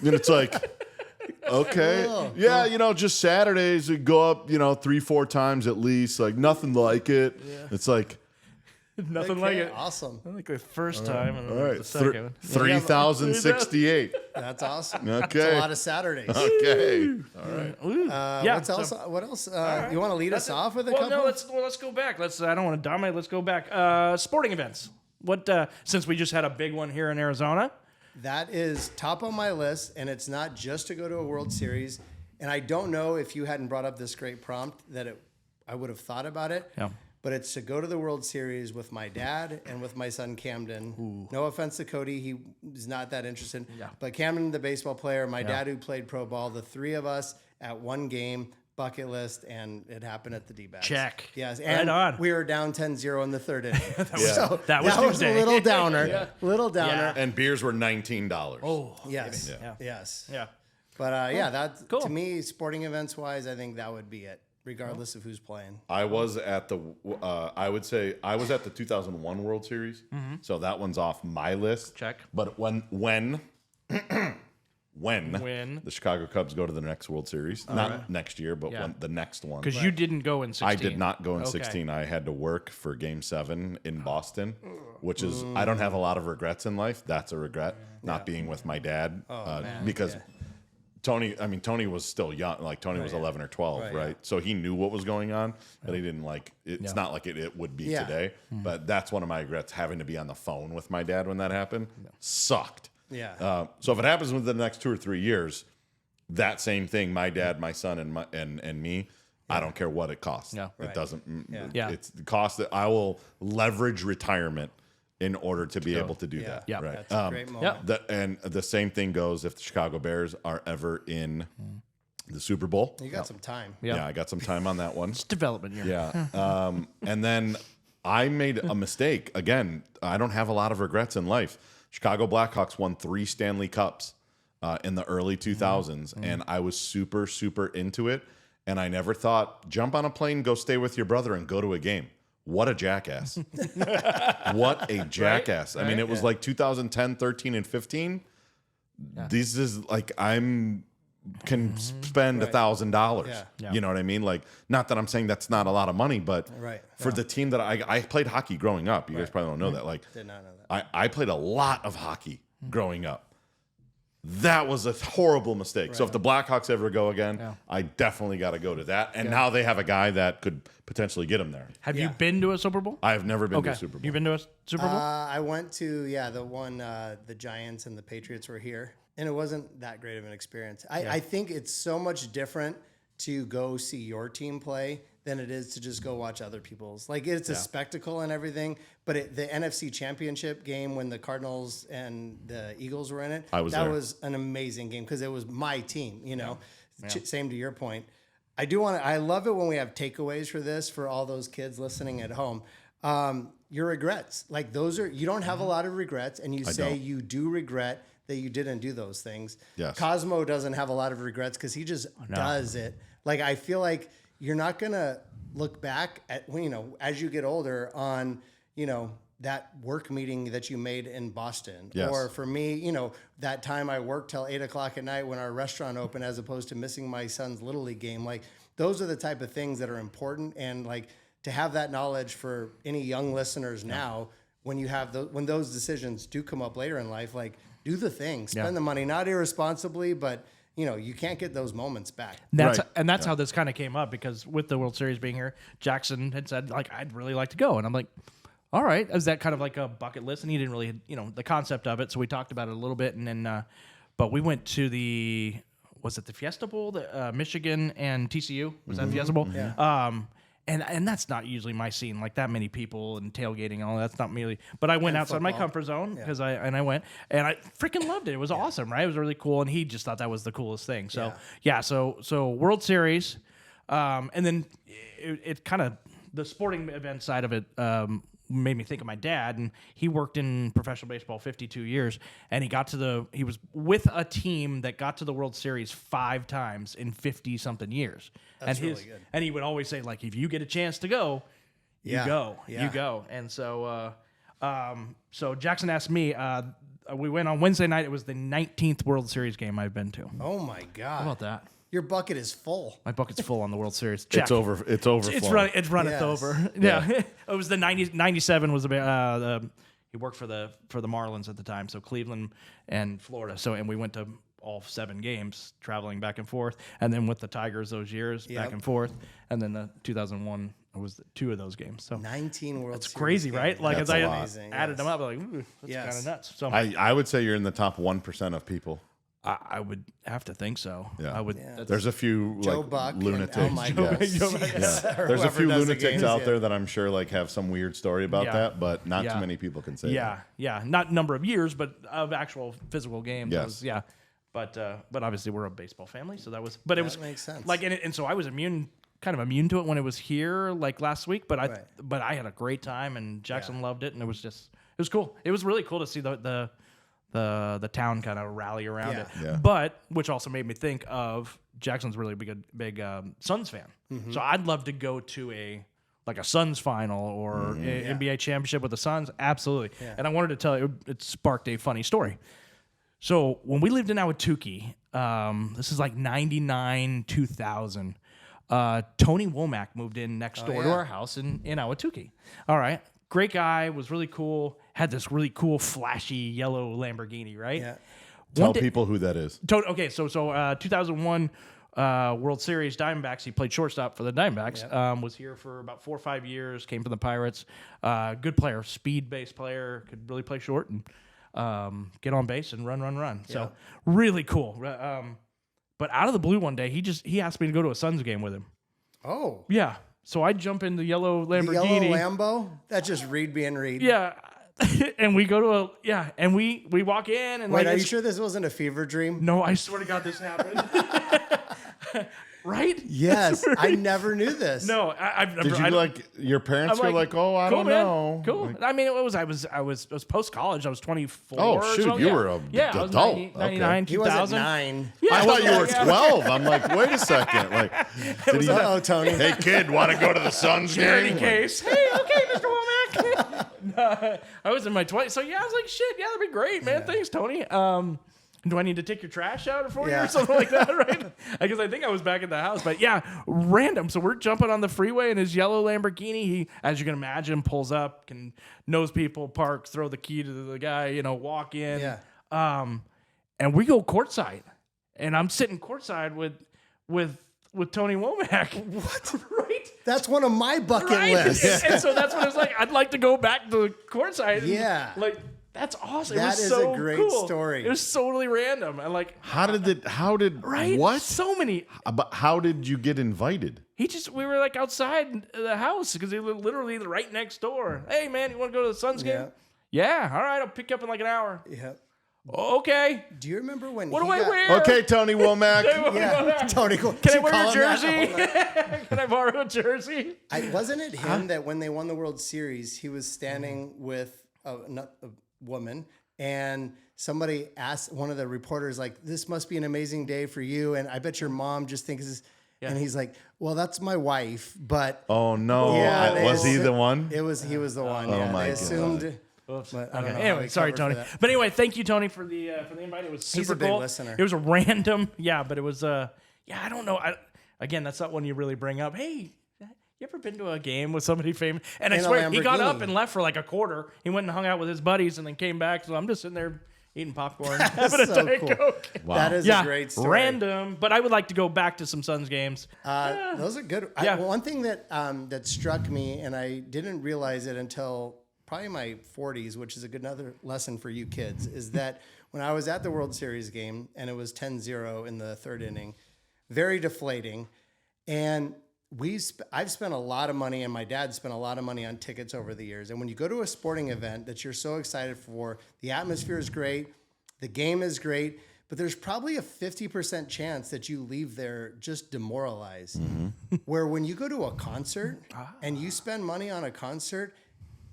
and it's like, okay, yeah, just Saturdays we go up, 3-4 times at least. Like nothing like it. It's like, Nothing like it. Awesome. I think the first time and then all right, the second. 3,068. That's awesome. Okay. That's a lot of Saturdays. Okay. All right. Yeah, What's else? so- What else? You want to lead us off with a Well, couple? no, let's go back. I don't want to dominate. Let's go back. Sporting events. What? Since we just had a big one here in Arizona. That is top on my list, and it's not just to go to a World Series. And I don't know if you hadn't brought up this great prompt that I would have thought about it. Yeah. But it's to go to the World Series with my dad and with my son Camden. No offense to Cody, he is not that interested. Yeah. But Camden, the baseball player, my dad who played pro ball, the three of us at one game, bucket list, and it happened at the D-backs. Check. Yes, Right and on. we were down 10-0 in the third inning. That was a Tuesday. little downer. Little downer. And beers were $19. Oh. Yes. Yeah. Yes. Yeah. But that's Cool. to me, sporting events wise, I think that would be it, regardless of who's playing. I was at the, I would say I was at the 2001 World Series, so that one's off my list. Check. But when when the Chicago Cubs go to the next World Series. Not next year, but when the next one. Because you didn't go in 16. I did not go in 16. I had to work for Game 7 in Boston, which is, I don't have a lot of regrets in life. That's a regret, not being with my dad. Because Tony was still young. Like, Tony was 11 or 12, right? So he knew what was going on, but he didn't it's not like it would be today. But that's one of my regrets, having to be on the phone with my dad when that happened. Sucked. Yeah. So if it happens within the next 2 or 3 years, that same thing, my dad, my son, and me, I don't care what it costs. Yeah. It doesn't. Yeah. It's the cost that I will leverage retirement in order to be able to do that. Yeah. Right. That's a great moment. And the same thing goes if the Chicago Bears are ever in the Super Bowl. You got some time. Yeah, I got some time on that one. It's development year. Yeah. And then I made a mistake. Again, I don't have a lot of regrets in life. Chicago Blackhawks won 3 Stanley Cups in the early 2000s, and I was super, super into it. And I never thought, jump on a plane, go stay with your brother, and go to a game. What a jackass. What a jackass. Right? I mean, it was like 2010, 13, and 15. This is like can spend $1,000. Yeah. You know what I mean? Like, not that I'm saying that's not a lot of money, but for the team that I played hockey growing up. You guys probably don't know that. Like, Did not know that. I played a lot of hockey growing up. That was a horrible mistake. So if the Blackhawks ever go again, I definitely got to go to that. And now they have a guy that could potentially get them there. Have you been to a Super Bowl? I have never been to a Super Bowl. You've been to a Super Bowl? I went to, the one, the Giants and the Patriots were here. And it wasn't that great of an experience. I think it's so much different to go see your team play than it is to just go watch other people's. Like, it's a spectacle and everything, but the NFC Championship game when the Cardinals and the Eagles were in it, that there. was an amazing game because it was my team, you know. Same to your point. I love it when we have takeaways for this for all those kids listening at home. Your regrets, like those are, you don't have a lot of regrets, and you say you do regret that you didn't do those things. Yes. Cosmo doesn't have a lot of regrets because he just does it. Like, I feel like you're not going to look back at, as you get older on, that work meeting that you made in Boston. Yes. Or for me, that time I worked till 8 o'clock at night when our restaurant opened, as opposed to missing my son's Little League game. Like, those are the type of things that are important. And like, to have that knowledge for any young listeners now, when you have when those decisions do come up later in life, like, do the thing, spend the money, not irresponsibly, but you can't get those moments back. That's how this kind of came up, because with the World Series being here, Jackson had said, like, I'd really like to go. And I'm like, all right. Is that kind of like a bucket list? And he didn't really, the concept of it. So we talked about it a little bit. And then, but we went to was it the Fiesta Bowl, Michigan and TCU? Was that Fiesta Bowl? Yeah. And that's not usually my scene, like that many people and tailgating and all that. That's not really. But I went outside my comfort zone because I went, and I freaking loved it. It was awesome, right? It was really cool, and he just thought that was the coolest thing. So so World Series, and then it kind of, the sporting event side of it made me think of my dad, and he worked in professional baseball 52 years, and he was with a team that got to the World Series 5 times in 50 something years. That's really good. And he would always say, like, if you get a chance to go, you go. And so so Jackson asked me, we went on Wednesday night. It was the 19th World Series game I've been to. Oh my God. How about that? Your bucket is full. My bucket's full on the World Series. Check. It's over. It's over. It's runneth over. Yeah. It was the 97 was he worked for the Marlins at the time, so Cleveland and Florida. So, and we went to all 7 games, traveling back and forth, and then with the Tigers those years, back and forth, and then the 2001 was 2 of those games. So 19 World It's Series crazy, games. right? Like, That's as I amazing, added them up, like, ooh, that's kind of nuts. So I would say you're in the top 1% of people. I would have to think so. Yeah. I would. Yeah. There's a few Joe like Buck and lunatics. Al Michaels. Yes. Or There's a whoever few does the lunatics games, out there that I'm sure like have some weird story about that, but not too many people can say that. Yeah. Not number of years, but of actual physical games. Yes. But obviously we're a baseball family, so that was. But it was makes sense. Like, and so I was kind of immune to it when it was here, like last week. But I had a great time, and Jackson loved it, and it was cool. It was really cool to see the town kind of rally around it. Yeah. But which also made me think of Jackson's really big Suns fan. Mm-hmm. So I'd love to go to a Suns final or NBA championship with the Suns. Absolutely. Yeah. And I wanted to tell you, it sparked a funny story. So when we lived in Ahwatukee, this is like 99, 2000, Tony Womack moved in next door to our house in Ahwatukee. All right. Great guy, was really cool, had this really cool, flashy yellow Lamborghini, right? Yeah. Tell people who that is. Okay, so 2001 World Series Diamondbacks. He played shortstop for the Diamondbacks. Was here for about 4 or 5 years. Came from the Pirates. Good player, speed-based player. Could really play short and get on base and run. So really cool. But out of the blue one day, he asked me to go to a Suns game with him. Oh. Yeah. So I jump in the yellow The Lamborghini. yellow Lambo? That's just Reid being Reid. Yeah. And we go to and we walk in and Wait, are you sure this wasn't a fever dream? No, I swear to God this happened. Right? Yes. I never knew this. No, Did you your parents were like, oh, I cool, don't man. know. Cool. Like, I mean, it was post college. I was 24. Oh, shoot, so, you were a I was adult. 99, He was at 2000. 9. Yeah, I thought you were yeah. 12. I'm like, wait a second. Like, did he, Uh-oh, Tony. hey, kid, want to go to the Suns Charity game? case. Hey, okay, Mr. Womack. No, I was in my 20s. So, yeah, I was like, shit, yeah, that'd be great, man. Thanks, Tony. Do I need to take your trash out for you or something like that, right? Because I think I was back at the house. But, yeah, random. So we're jumping on the freeway in his yellow Lamborghini. He, as you can imagine, pulls up, knows people, parks, throw the key to the guy, walk in. Yeah. And we go courtside. And I'm sitting courtside with Tony Womack. What? Right? That's one of my bucket lists. And so that's what I was like. I'd like to go back to courtside. And, Yeah. That's awesome. That it was is so a great cool. story. It was totally random. And Right? What? So many. But how did you get invited? We were like outside the house because he lived literally right next door. Hey man, you want to go to the Suns game? Yeah. All right. I'll pick you up in like an hour. Yeah. Okay. Do you remember when What do I wear? Okay, Tony Womack. Yeah. Tony, Can I wear your jersey? Can I borrow a jersey? Wasn't it him that when they won the World Series, he was standing with a woman, and somebody asked one of the reporters, like, this must be an amazing day for you, and I bet your mom just thinks this. And he's like, well, that's my wife, but Oh, no. Yeah, Was he the one? he was the one. Oh, yeah. my They God. assumed. Oops. But I don't Okay. know how Anyway, he sorry, covered for Tony. that. But anyway, thank you, Tony, for the invite. It was super He's a big cool. listener. It was random, but it was I don't know. Again, that's not one you really bring up. Hey, you ever been to a game with somebody famous? And I In a swear, he got Lamborghini. up and left for like a quarter. He went and hung out with his buddies and then came back. So I'm just sitting there eating popcorn, having a so Diet cool. Coke. Wow. That is a great story. Random, but I would like to go back to some Suns games. Those are good. Yeah. One thing that that struck me, and I didn't realize it until probably my 40s, which is another lesson for you kids, is that when I was at the World Series game and it was 10-0 in the third inning, very deflating, and I've spent a lot of money, and my dad spent a lot of money on tickets over the years. And when you go to a sporting event that you're so excited for, the atmosphere is great, the game is great, but there's probably a 50% chance that you leave there just demoralized. Where when you go to a concert and you spend money on a concert,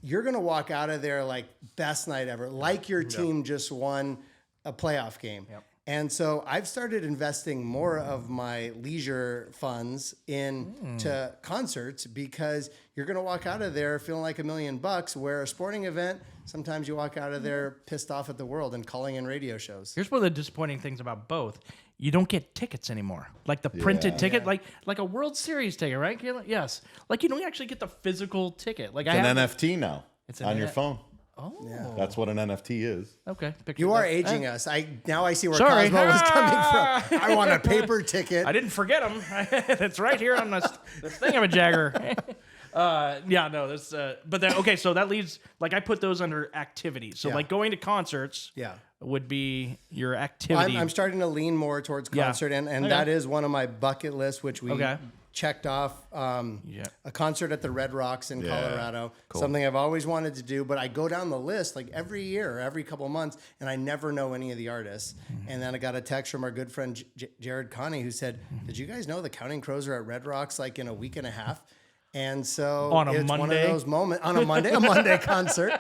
you're going to walk out of there like best night ever, like your team just won a playoff game. And so I've started investing more of my leisure funds into concerts because you're going to walk out of there feeling like $1 million, where a sporting event, sometimes you walk out of there pissed off at the world and calling in radio shows. Here's one of the disappointing things about both. You don't get tickets anymore. Like the printed ticket, like a World Series ticket, right, Kayla? Yes. Like you don't actually get the physical ticket. Like It's an NFT now. It's an on your phone. Oh. That's what an NFT is. Okay. You are aging us. Now I see where Sorry. Cosmo was coming from. I want a paper ticket. I didn't forget them. It's right here on this thing. I'm a Jagger. But then, okay, so that leaves, like, I put those under activities. So, like, going to concerts would be your activity. I'm starting to lean more towards concert, and that is one of my bucket lists, which we checked off. A concert at the Red Rocks in Colorado, something I've always wanted to do, but I go down the list like every year, every couple of months, and I never know any of the artists. And then I got a text from our good friend Jared Connie, who said, did you guys know the Counting Crows are at Red Rocks like in a week and a half? And so it's one of those moments on a Monday concert.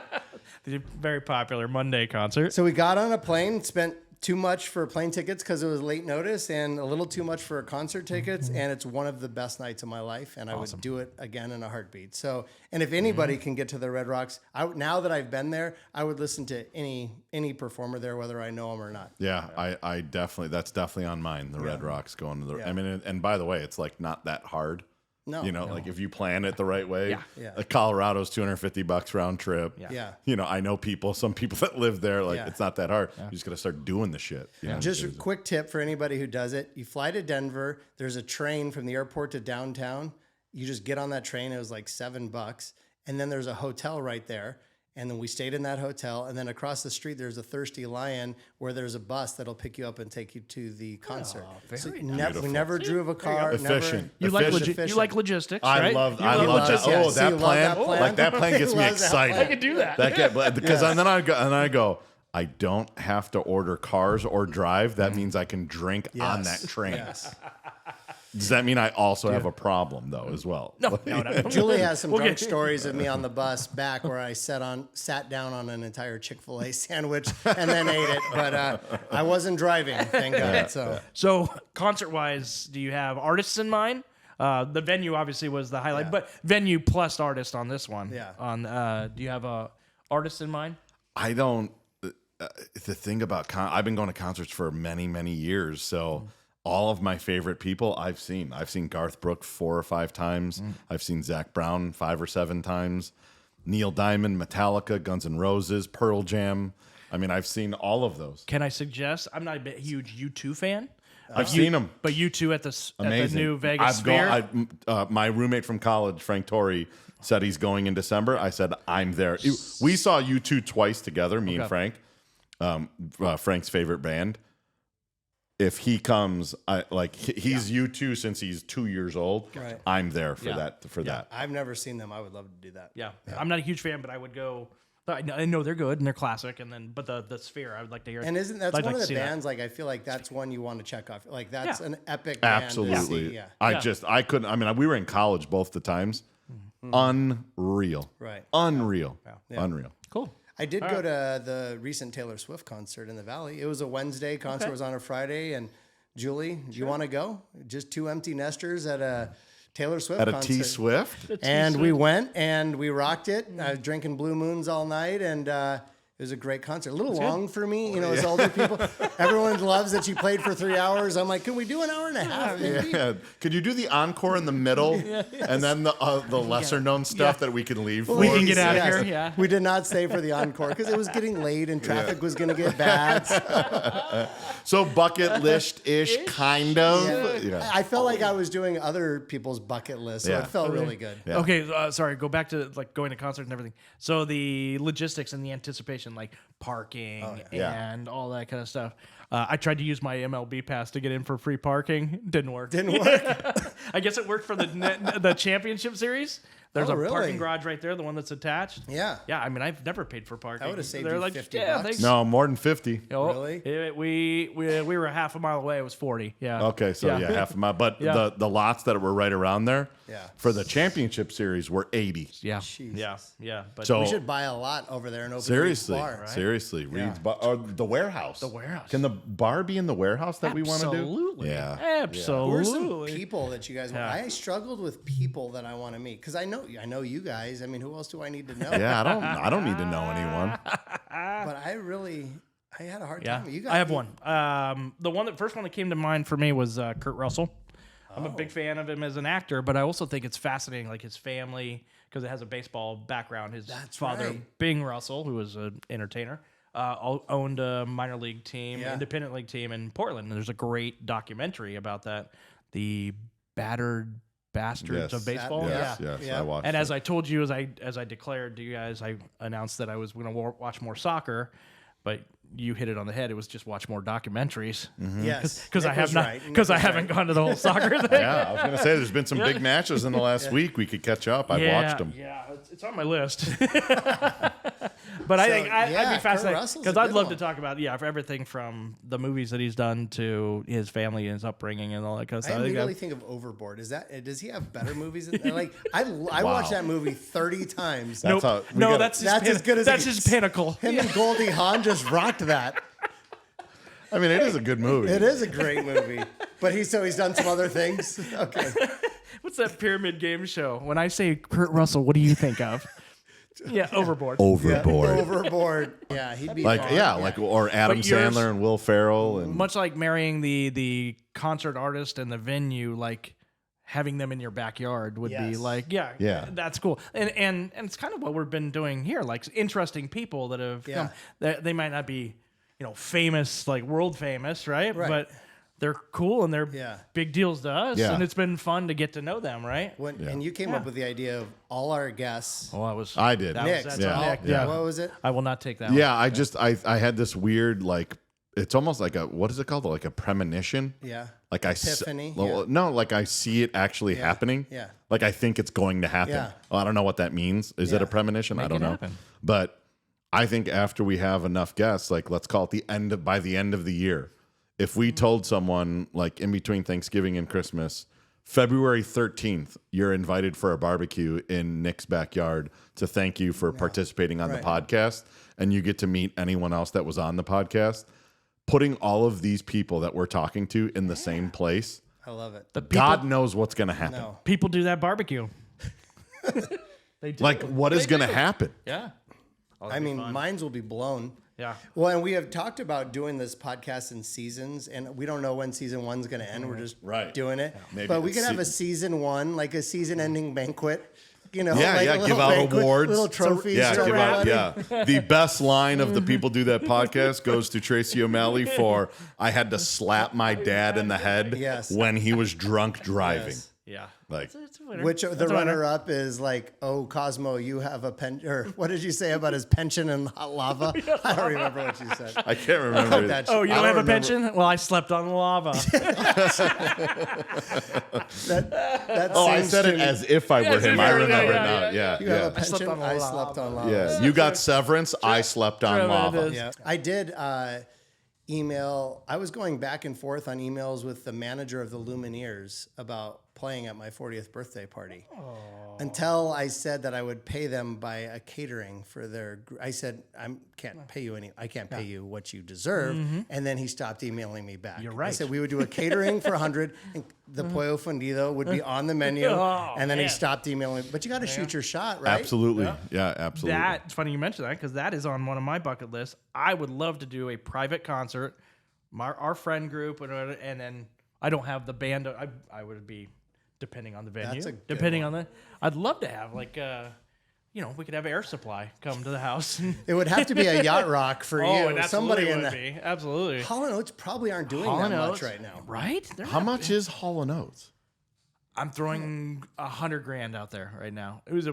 The very popular Monday concert. So we got on a plane, spent too much for plane tickets because it was late notice, and a little too much for concert tickets. And it's one of the best nights of my life, and I would do it again in a heartbeat. So, and if anybody can get to the Red Rocks, now that I've been there, I would listen to any performer there, whether I know them or not. Yeah, I definitely, that's definitely on mine. The Red Rocks going to the. I mean, and by the way, it's like not that hard. No, like if you plan it the right way. Yeah. Like Colorado's $250 round trip. Yeah. I know some people that live there. Like it's not that hard. You just got to start doing the shit. Just a quick tip for anybody who does it. You fly to Denver. There's a train from the airport to downtown. You just get on that train. It was like $7. And then there's a hotel right there. And then we stayed in that hotel. And then across the street, there's a Thirsty Lion where there's a bus that'll pick you up and take you to the concert. Very We never drove a car. Efficient. You like Efficient. you like logistics, I right? love You love that. logistics. Oh, See, that you love plan. that plan? Like that plan gets He me loves that excited. plan. I could do that. Because and then I go, I don't have to order cars or drive. That means I can drink on that train. Yes. Does that mean I also have a problem though as well? No. Julie has some drunk get- stories of me on the bus back where I sat down on an entire Chick-fil-A sandwich and then ate it. But I wasn't driving, thank God. So concert-wise, do you have artists in mind? The venue obviously was the highlight, but venue plus artist on this one. Yeah. Do you have a artist in mind? I don't. The thing about I've been going to concerts for many, many years, so all of my favorite people I've seen. I've seen Garth Brooks 4 or 5 times. I've seen Zach Brown 5 or 7 times. Neil Diamond, Metallica, Guns N' Roses, Pearl Jam. I mean, I've seen all of those. Can I suggest? I'm not a huge U2 fan. I've seen them. But U2 at the Amazing. new Vegas Sphere. My roommate from college, Frank Torrey, said he's going in December. I said, I'm there. We saw U2 twice together, me and Frank, Frank's favorite band. If he comes, he's U2 since he's 2 years old. Right. I'm there for that. I've never seen them. I would love to do that. Yeah. I'm not a huge fan, but I would go. I know they're good and they're classic, but the Sphere, I would like to hear. And isn't that I'd one like of to the see that. bands? Like, I feel like that's one you want to check off. Like, that's an epic Absolutely. band to see. Yeah. I couldn't. I mean, we were in college both the times. Unreal. Right. Unreal. Yeah. Unreal. Cool. I did go to the recent Taylor Swift concert in the Valley. It was a Wednesday. Concert was on a Friday. And Julie, do you want to go? Just 2 empty nesters at a Taylor Swift At a concert. T Swift? And we went and we rocked it. I was drinking Blue Moons all night, and it was a great concert. A little long for me, as older people. Everyone loves that you played for 3 hours. I'm like, can we do an hour and a half? Maybe? Yeah. Could you do the encore in the middle and then the lesser known stuff that we can leave for? We can get out of Yes. here. Yeah. We did not stay for the encore because it was getting late and traffic was going to get bad. So bucket list-ish, kind of. Yeah. I felt like I was doing other people's bucket list, so Yeah. it felt really good. Yeah. Okay, sorry. Go back to going to concerts and everything. So the logistics and the anticipation, like parking and all that kind of stuff. I tried to use my MLB pass to get in for free parking. Didn't work. I guess it worked for the championship series. There's a really? parking garage right there, the one that's attached. Yeah. Yeah, I mean, I've never paid for parking. I would've saved They're you like, $50. yeah, thanks. No, more than 50. Oh, Really? We were half a mile away. It was 40. Yeah. Okay, so half a mile. But Yeah. the lots that were right around there Yeah. for the championship series were 80. Yeah. Jesus. Yeah. But So We should buy a lot over there and open seriously, a bar, right? seriously, Reid's bar, or the warehouse. The warehouse. Can the bar be in the warehouse that we want to do? Absolutely. Yeah. Who are Absolutely. some people that you guys want? I struggled with people that I want to meet because I know you guys. I mean, who else do I need to know? Yeah, I don't need to know anyone. But I had a hard Yeah, time. You guys, I have one. The first one that came to mind for me was Kurt Russell. I'm a big fan of him as an actor, but I also think it's fascinating, like his family, because it has a baseball background. His father, right. Bing Russell, who was an entertainer, owned a minor league team, independent league team in Portland. And there's a great documentary about that, the Battered Bastards of Baseball. Yes, Yeah. yes, Yeah. I watched. And it. as I told you, as I declared to you guys, I announced that I was going to watch more soccer, but you hit it on the head. It was just watch more documentaries. yes, Because I Nick have was not, right. Nick because I was haven't right. gone to the whole soccer thing. Yeah, I was gonna say there's been some big matches in the last week. We could catch up. I've watched them. Yeah, it's on my list. But I think I'd yeah, be Kurt fascinated Russell's because a I'd good love one. to talk about for everything from the movies that he's done to his family and his upbringing and all that kind of I stuff. immediately think of Overboard. Does he have better movies? Like I watched that movie 30 times. That's how- we no, gotta- that's That's as good as that's it his gets. pinnacle. Him and Goldie Hawn just rocked that. I mean, it is a good movie. It is a great movie. But he's done some other things. Okay. What's that pyramid game show? When I say Kurt Russell, what do you think of? Yeah, Overboard. Overboard. Overboard. Yeah, he'd be Like, fun. yeah, like, or Adam But yours- Sandler and Will Ferrell. And Much like marrying the concert artist and the venue, like having them in your backyard would be Yes. like, Yeah. that's cool. And it's kind of what we've been doing here, like interesting people that have Yeah. come. They might not be, famous, like world famous, right? Right. But they're cool and they're Yeah. big deals to us, Yeah. and it's been fun to get to know them, right? And you came up with the idea of all our guests. Oh, I did. That Nick. was, Yeah. Nick. Yeah. What was it? I will not take that. Yeah, I had this weird, like, it's almost like what is it called? Like a premonition? Yeah. Like Epiphany, No, like I see it actually happening. Yeah. Like I think it's going to happen. Yeah. Oh, I don't know what that means. Is it a premonition? I don't it know. happen. But I think after we have enough guests, like let's call it by the end of the year, if we told someone like in between Thanksgiving and Christmas, February 13th, you're invited for a barbecue in Nick's backyard to thank you for participating on the podcast, and you get to meet anyone else that was on the podcast. Putting all of these people that we're talking to in the same place, I love it. God knows what's going to happen. No. People do that barbecue. They do. Like, what is going to happen? Yeah. I mean, minds will be blown. Yeah. Well, and we have talked about doing this podcast in seasons, and we don't know when season one's going to end. We're just doing it. Maybe But we it's could have a season one, like a season-ending banquet. Like a little give out banquet, awards. little trophies. Yeah, to give out. everybody. Yeah, the best line of the People Do That podcast goes to Tracy O'Malley for "I had to slap my dad in the head Yes. when he was drunk driving." Yes. Yeah. Like, It's a winner. Which That's the a winner. runner-up is like, oh, Cosmo, you have a pension, or what did you say about his pension in hot lava? I don't remember what you said. I can't remember. That Oh, you I don't have a remember. pension? Well, I slept on lava. That Oh, I seems said to it me- as if I were Yes, him. yeah, I yeah, remember yeah, now. yeah, Yeah, You have a yeah. pension? slept on I lava. slept on lava. Yeah, you got severance. I slept on True, lava. it is. Yeah, I did email. I was going back and forth on emails with the manager of the Lumineers about playing at my 40th birthday party. Until I said that I would pay them by a catering for their. I said I can't pay you any. I can't pay you what you deserve. And then he stopped emailing me back. You're I right. said we would do a catering for 100, and the pollo fundido would be on the menu. And then he man. stopped emailing me. But you got to shoot your shot, right? Absolutely. Yeah, absolutely. It's funny you mentioned that because that is on one of my bucket lists. I would love to do a private concert, our friend group, and then I don't have the band. I would be depending on the venue. That's a good depending on the. I'd love to have we could have air supply come to the house. It would have to be a yacht rock for you. and Somebody in would the be absolutely. Hall & Oates probably aren't doing Hall that & much Oates, right now. right? They're How not- much is Hall & Oates? I'm throwing $100,000 out there right now. It was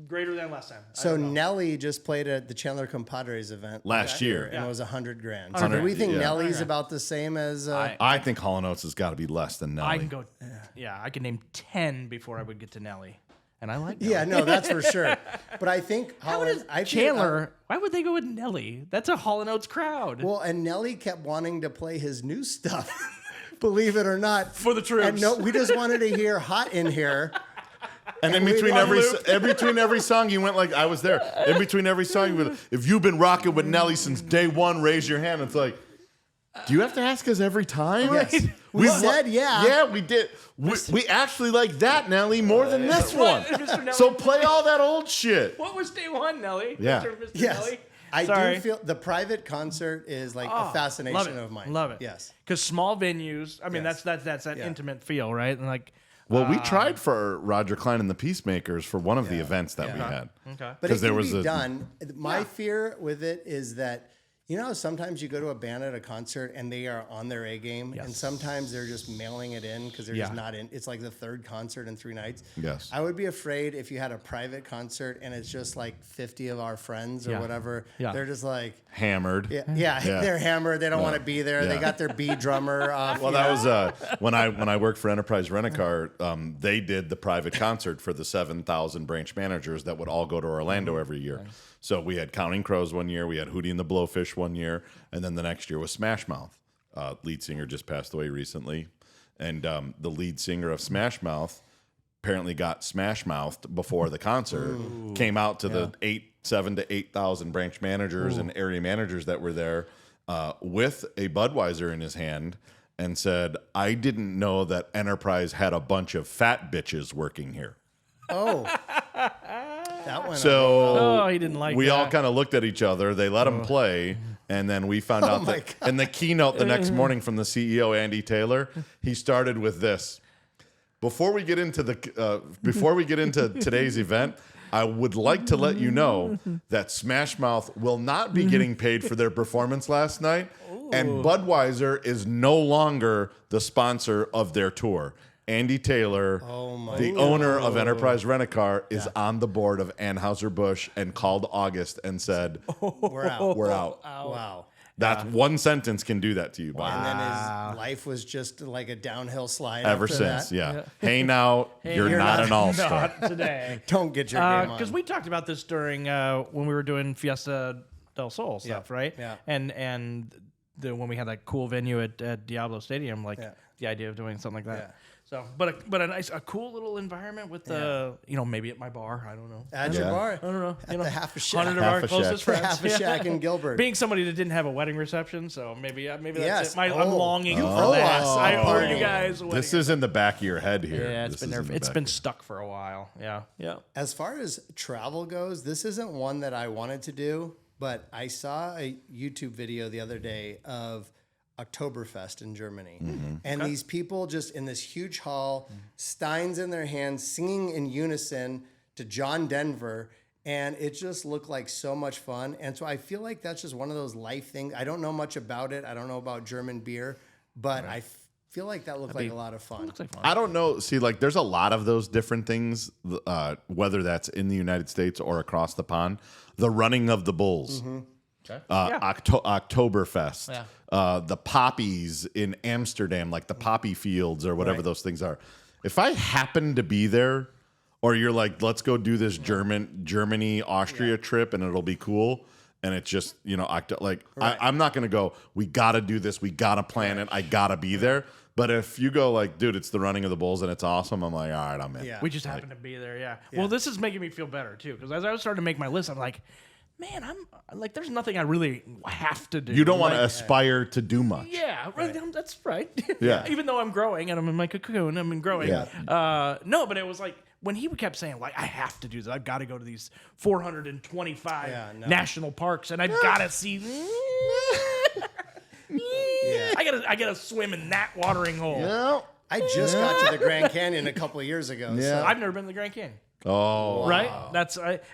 greater than last time. I So don't know. Nelly just played at the Chandler Compadres event Last year. and it was $100,000. So 100, do we think yeah. Nelly's about the same as? I think Hall & Oates has got to be less than Nelly. I can go. Yeah, I can name 10 before I would get to Nelly, and I like Nelly. Yeah, no, that's for sure. But I think How does Chandler? Why would they go with Nelly? That's a Hall & Oates crowd. Well, and Nelly kept wanting to play his new stuff. Believe it or not, For the troops. And no, we just wanted to hear "Hot in Here." And in we between on every song, you went like, I was there. In between every song, you went, if you've been rocking with Nelly since day one, raise your hand. It's like, do you have to ask us every time? Yes. We said yeah. Yeah, we did. We actually like that Nelly more than this one. Mr. Nelly? So play all that old shit. What was day one, Nelly? Yeah. Mr. Yes. Nelly? I Sorry. do feel the private concert is like a fascination of mine. Love it. Yes. Because small venues. I mean, Yes. that's that Yeah. intimate feel, right? And like, Well, we tried for Roger Klein and the Peacemakers for one of the events that we Yeah. had. okay. But 'Cause it there can was be a- done. My fear with it is that, sometimes you go to a band at a concert and they are on their A game, and sometimes they're just mailing it in because they're just not in. It's like the third concert in 3 nights. Yes. I would be afraid if you had a private concert and it's just like 50 of our friends or Yeah. whatever. Yeah. They're just like, Hammered. yeah, they're hammered. They don't want to be there. They Yeah. got their B drummer off. Well, that was when I worked for Enterprise Rent-A-Car. They did the private concert for the 7,000 branch managers that would all go to Orlando every year. So we had Counting Crows one year, we had Hootie and the Blowfish one year, and then the next year was Smash Mouth. Lead singer just passed away recently, and the lead singer of Smash Mouth apparently got Smash Mouthed before the concert. Came out to the 7,000 to 8,000 branch managers and area managers that were there. with a Budweiser in his hand and said, "I didn't know that Enterprise had a bunch of fat bitches working here." Oh, that one. So he didn't like we that. all kind of looked at each other. They let him play, and then we found out that in the keynote the next morning from the CEO Andy Taylor, he started with this. Before we get into today's event, I would like to let you know that Smash Mouth will not be getting paid for their performance last night, and Budweiser is no longer the sponsor of their tour. Andy Taylor, the owner of Enterprise Rent-A-Car, is on the board of Anheuser-Busch and called August and said, We're out. "We're out." Wow. That's one sentence can do that to you. Buddy. And then his life was just like a downhill slide Ever after since, that. yeah. Hey, now you're you're not not- an all-star. Not today. Don't get your game on. Because we talked about this during when we were doing Fiesta del Sol stuff, right? Yeah. And when we had that cool venue at Diablo Stadium, like the idea of doing something like that. Yeah. So, but a cool little environment with maybe at my bar. I don't know. At your bar. I don't know. At the Half a Shack. 100 of Half our a closest Shack. friends. Half a Shack in Gilbert. Being somebody that didn't have a wedding reception, so maybe that's Yes. it. I'm Oh. longing for Oh. that. I owe Party. you guys a wedding. This is in the back of your head here. Yeah, it's This been is there. in the It's back been of stuck for a while. Yeah. As far as travel goes, this isn't one that I wanted to do, but I saw a YouTube video the other day of Oktoberfest in Germany. And these people just in this huge hall, steins in their hands, singing in unison to John Denver. And it just looked like so much fun. And so I feel like that's just one of those life things. I don't know much about it. I don't know about German beer, but I feel like that looked like a lot of fun. I don't know. See, like, there's a lot of those different things, whether that's in the United States or across the pond. The running of the bulls, Oktoberfest, the poppies in Amsterdam, like the poppy fields or whatever those things are. If I happen to be there, or you're like, let's go do this Germany, Austria trip, and it'll be cool. And it's just, I'm not going to go, we got to do this. We got to plan it. I got to be there. But if you go like, dude, it's the running of the bulls and it's awesome, I'm like, all right, I'm in. Yeah. We just happened to be there. Yeah. Well, this is making me feel better too, because as I was starting to make my list, I'm like, man, I'm like, there's nothing I really have to do. You don't want to aspire to do much. Yeah, right. That's right. Yeah. Even though I'm growing and I'm in my cocoon, I'm growing. Yeah. No, but it was like when he kept saying, like, I have to do this. I've got to go to these 425 national parks, and I've got to see. I gotta swim in that watering hole. Yeah. I just got to the Grand Canyon a couple of years ago. Yeah. So I've never been to the Grand Canyon. Oh. Right?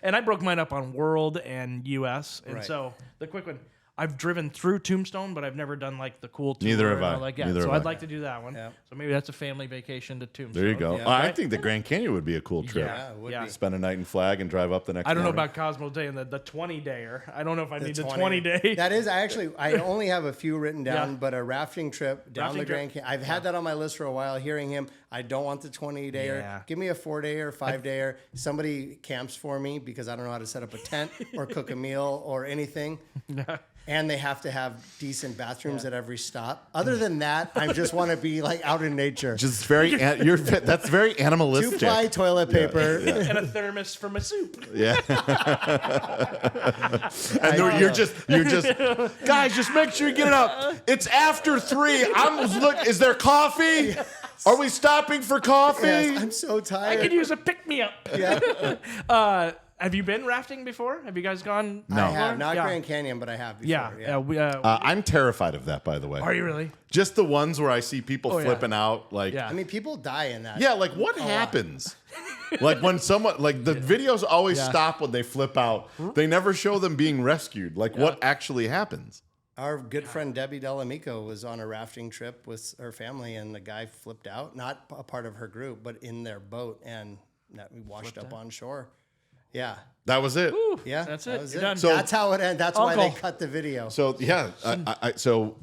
And I broke mine up on World and US. And Right. so the quick one, I've driven through Tombstone, but I've never done like the cool tour. Neither have and I. all like that. Neither So have I'd I. like to do that one. Yeah. So maybe that's a family vacation to Tombstone. There you go. Yeah. I think the Grand Canyon would be a cool trip. Yeah. it would Yeah. be. Spend a night in Flag and drive up the next I don't know morning. about Cosmo Day and the 20-dayer. I don't know if I need the 20 20-day. That is I only have a few written down, Yeah. but a rafting trip down Rafting the Grand trip. Canyon. I've had that on my list for a while. Hearing him, I don't want the 20-dayer. Yeah. Give me a 4-dayer, 5-dayer. Somebody camps for me because I don't know how to set up a tent or cook a meal or anything. And they have to have decent bathrooms at every stop. Other than that, I just want to be like out in nature. Just very, that's very animalistic. 2-ply toilet paper. And a thermos for my soup. Yeah. And you're just, guys, just make sure you get it up. It's after 3. Look, is there coffee? Are we stopping for coffee? Yes, I'm so I tired. could use a pick-me-up. Yeah. Have you been rafting before? Have you guys gone? I have. Not Yeah. Grand Canyon, but I have before. Yeah. I'm terrified of that, by the way. Are you really? Just the ones where I see people yeah. flipping out, like, Yeah. I mean, people die in that. yeah, like what happens? Like when someone, like the videos always stop when they flip out. They never show them being rescued. Like what actually happens? Our good friend Debbie Delamico was on a rafting trip with her family, and the guy flipped out, not a part of her group, but in their boat, and we washed up on shore. Yeah. That was it. Yeah. That's that it. was You're it. done. So- That's how it ended. That's why they Uncle. cut the video. So yeah, so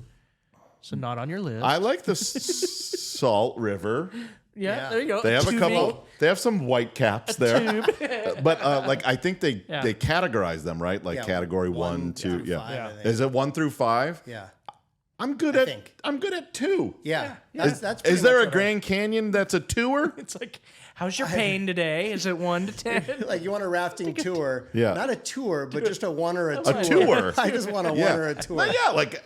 So not on your list. I like the Salt River. yeah, there you go. They have a Tubing. couple. They have some white caps there, but like I think they categorize them right, like Yeah, category 1, one 2. through Yeah. five, I think. Is it 1 through 5? Yeah. I'm good I at. think. I'm good at 2. Yeah. Is pretty there much a what Grand Canyon that's a tour? It's like, how's your pain today? Is it 1 to 10? like you want a rafting tour. Yeah. Not a tour, but just a one or a A tour. tour. I just want a Yeah. one or a tour. Well, yeah, like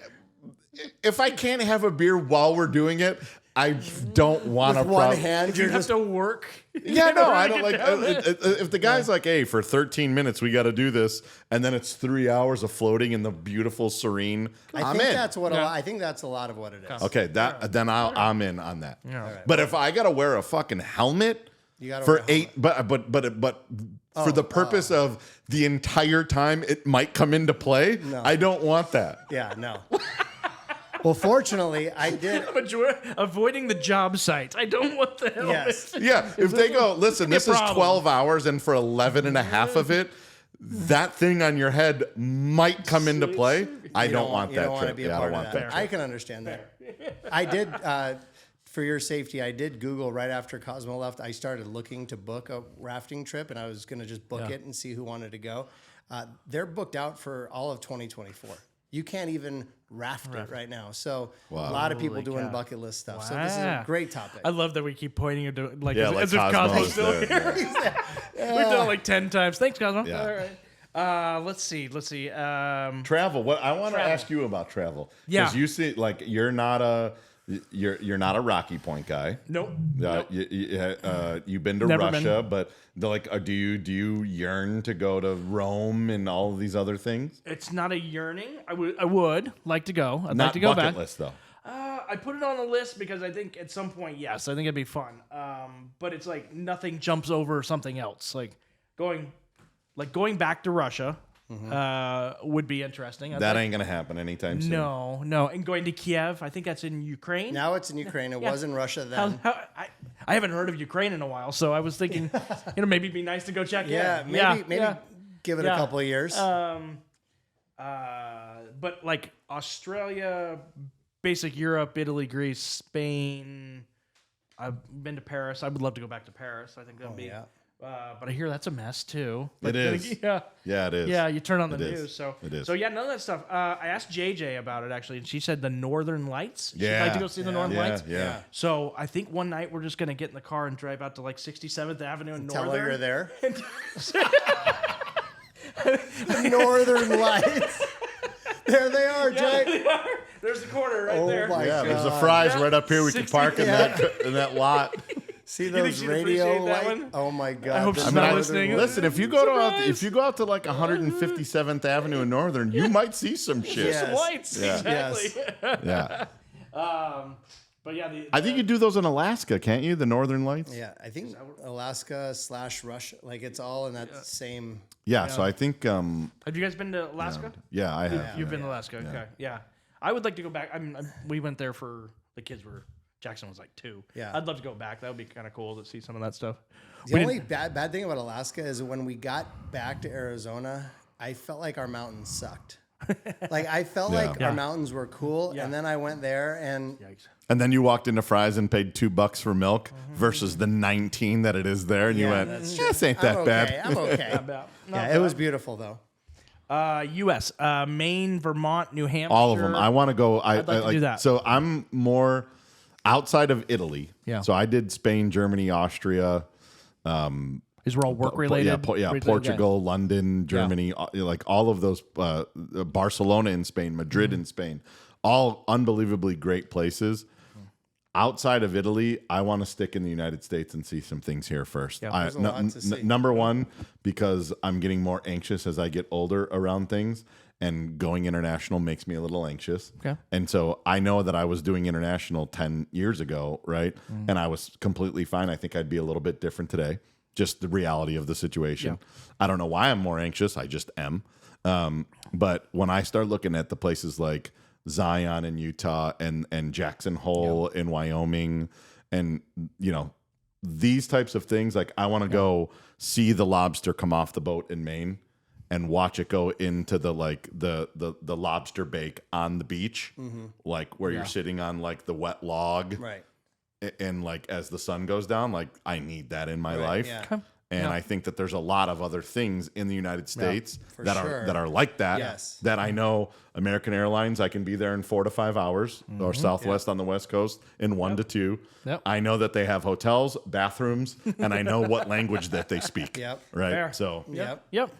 if I can't have a beer while we're doing it, I don't want to. One hand, You you're have just to work. Yeah, no, I don't like. If the guy's like, "Hey, for 13 minutes we got to do this," and then it's 3 hours of floating in the beautiful serene, I'm in. that's what I think that's a lot of what it is. Okay, then I'm in on that. Yeah. But if I gotta wear a fucking helmet You gotta for wear a helmet. 8, but for the purpose of the entire time it might come into play, I don't want that. Yeah, no. Well, fortunately, I did. Avoiding the job site. I don't want the helmet. Yes. Yeah, if they go, listen, this is problem. 12 hours, and for 11 and a half of it, that thing on your head might come into play. I don't want You that don't want to trip. be a Yeah, I part don't of want that. that. I can understand that. I did, for your safety, I did Google right after Cosmo left. I started looking to book a rafting trip, and I was going to just book it and see who wanted to go. They're booked out for all of 2024. You can't even raft it right now. So a lot of people doing bucket list stuff. So this is a great topic. I love that we keep pointing to like, Yeah, as like if Cosmo Cosmo's is still there, here. We've done it like 10 times. Thanks, Cosmo. Yeah. All right. Let's see. Travel. What I want to Travel. ask you about travel. Yeah. Because you see, like, you're not a Rocky Point guy. Nope. You've been to Never Russia, but do you yearn to go to Rome and all of these other things? It's not a yearning. I would like to go. I'd Not like to go bucket back. list though. I put it on the list because I think at some point, yes, I think it'd be fun. But it's like nothing jumps over something else. Like going back to Russia would be interesting. That ain't gonna happen anytime soon. No. And going to Kiev, I think that's in Ukraine. Now it's in Ukraine. It was in Russia then. I haven't heard of Ukraine in a while, so I was thinking, maybe it'd be nice to go check Yeah, in. maybe give it a couple of years. But like Australia, basic Europe, Italy, Greece, Spain. I've been to Paris. I would love to go back to Paris. I think that'd be. yeah. But I hear that's a mess too. It is. Yeah. Yeah, it is. Yeah, you turn on the It is. news. So It is. So yeah, none of that stuff. I asked JJ about it actually, and she said the Northern Lights. She'd Yeah. like to go see the Northern Lights. Yeah. So I think one night we're just gonna get in the car and drive out to like 67th Avenue and Tell Northern. her you're there. The Northern Lights. There they are, Jay. There's the corner right Oh there. my Yeah, God. there's a fries right up here. We can 60 park in that lot. See think those she'd radio appreciate that lights? one? Oh my God. hope the she's not Northern listening. Lights. Listen, if you go out to like 157th Avenue in Northern, you might see some shit. Yeah. Some lights. Yeah. Exactly. Yeah. But yeah, I think you do those in Alaska, can't you? The Northern Lights. Yeah, I think Alaska / Russia, like it's all in that same. Yeah. So I think. have you guys been to Alaska? Yeah, I have. You've been to Alaska. Okay. Yeah. I would like to go back. We went there for the kids were. Jackson was like 2. Yeah. I'd love to go back. That would be kind of cool to see some of that stuff. The only bad thing about Alaska is when we got back to Arizona, I felt like our mountains sucked. Like I felt like our mountains were cool, and then I went there and Yikes. And then you walked into Fry's and paid $2 for milk versus the 19 that it is there, and you went, "This ain't that I'm bad." okay. I'm okay. Not bad. Yeah, it was beautiful though. U.S. Maine, Vermont, New Hampshire. All of them. I want to go. I'd like to do that. So I'm more outside of Italy. Yeah. So I did Spain, Germany, Austria. These were all work related. Portugal, London, Germany, like all of those. Barcelona in Spain, Madrid in Spain, all unbelievably great places. Outside of Italy, I want to stick in the United States and see some things here first. There's a lot to see. Number one, because I'm getting more anxious as I get older around things, and going international makes me a little anxious. Okay. And so I know that I was doing international 10 years ago, right? And I was completely fine. I think I'd be a little bit different today. Just the reality of the situation. I don't know why I'm more anxious. I just am. But when I start looking at the places like Zion in Utah and Jackson Hole in Wyoming, and these types of things, like I want to go see the lobster come off the boat in Maine and watch it go into the lobster bake on the beach, like where you're sitting on like the wet log, Right. and like as the sun goes down, like I need that in my life. Yeah. And I think that there's a lot of other things in the United States for that sure. are like that. Yes. That I know American Airlines, I can be there in 4 to 5 hours, or Southwest on the West Coast in 1 to 2. Yep. I know that they have hotels, bathrooms, and I know what language that they speak. Yep. Right. Fair. So Yep. Yep.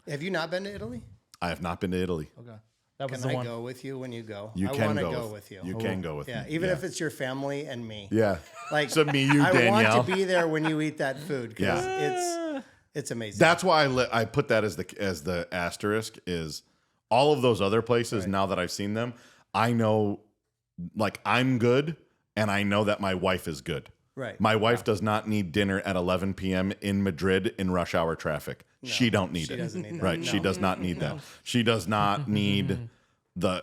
Have you not been to Italy? I have not been to Italy. Okay. That was Can the I one. go with you when you go? You I can want to go go with- with you. You can go with Yeah, me. even if it's your family and me. Yeah. Like So me, you, I Danielle. want to be there when you eat that food because Yeah. it's amazing. That's why I put that as the asterisk is all of those other places. Now that I've seen them, I know, like, I'm good, and I know that my wife is good. Right. My wife does not need dinner at 11 p.m. in Madrid in rush hour traffic. She don't need it. She doesn't need that. Right. She does not need that. She does not need the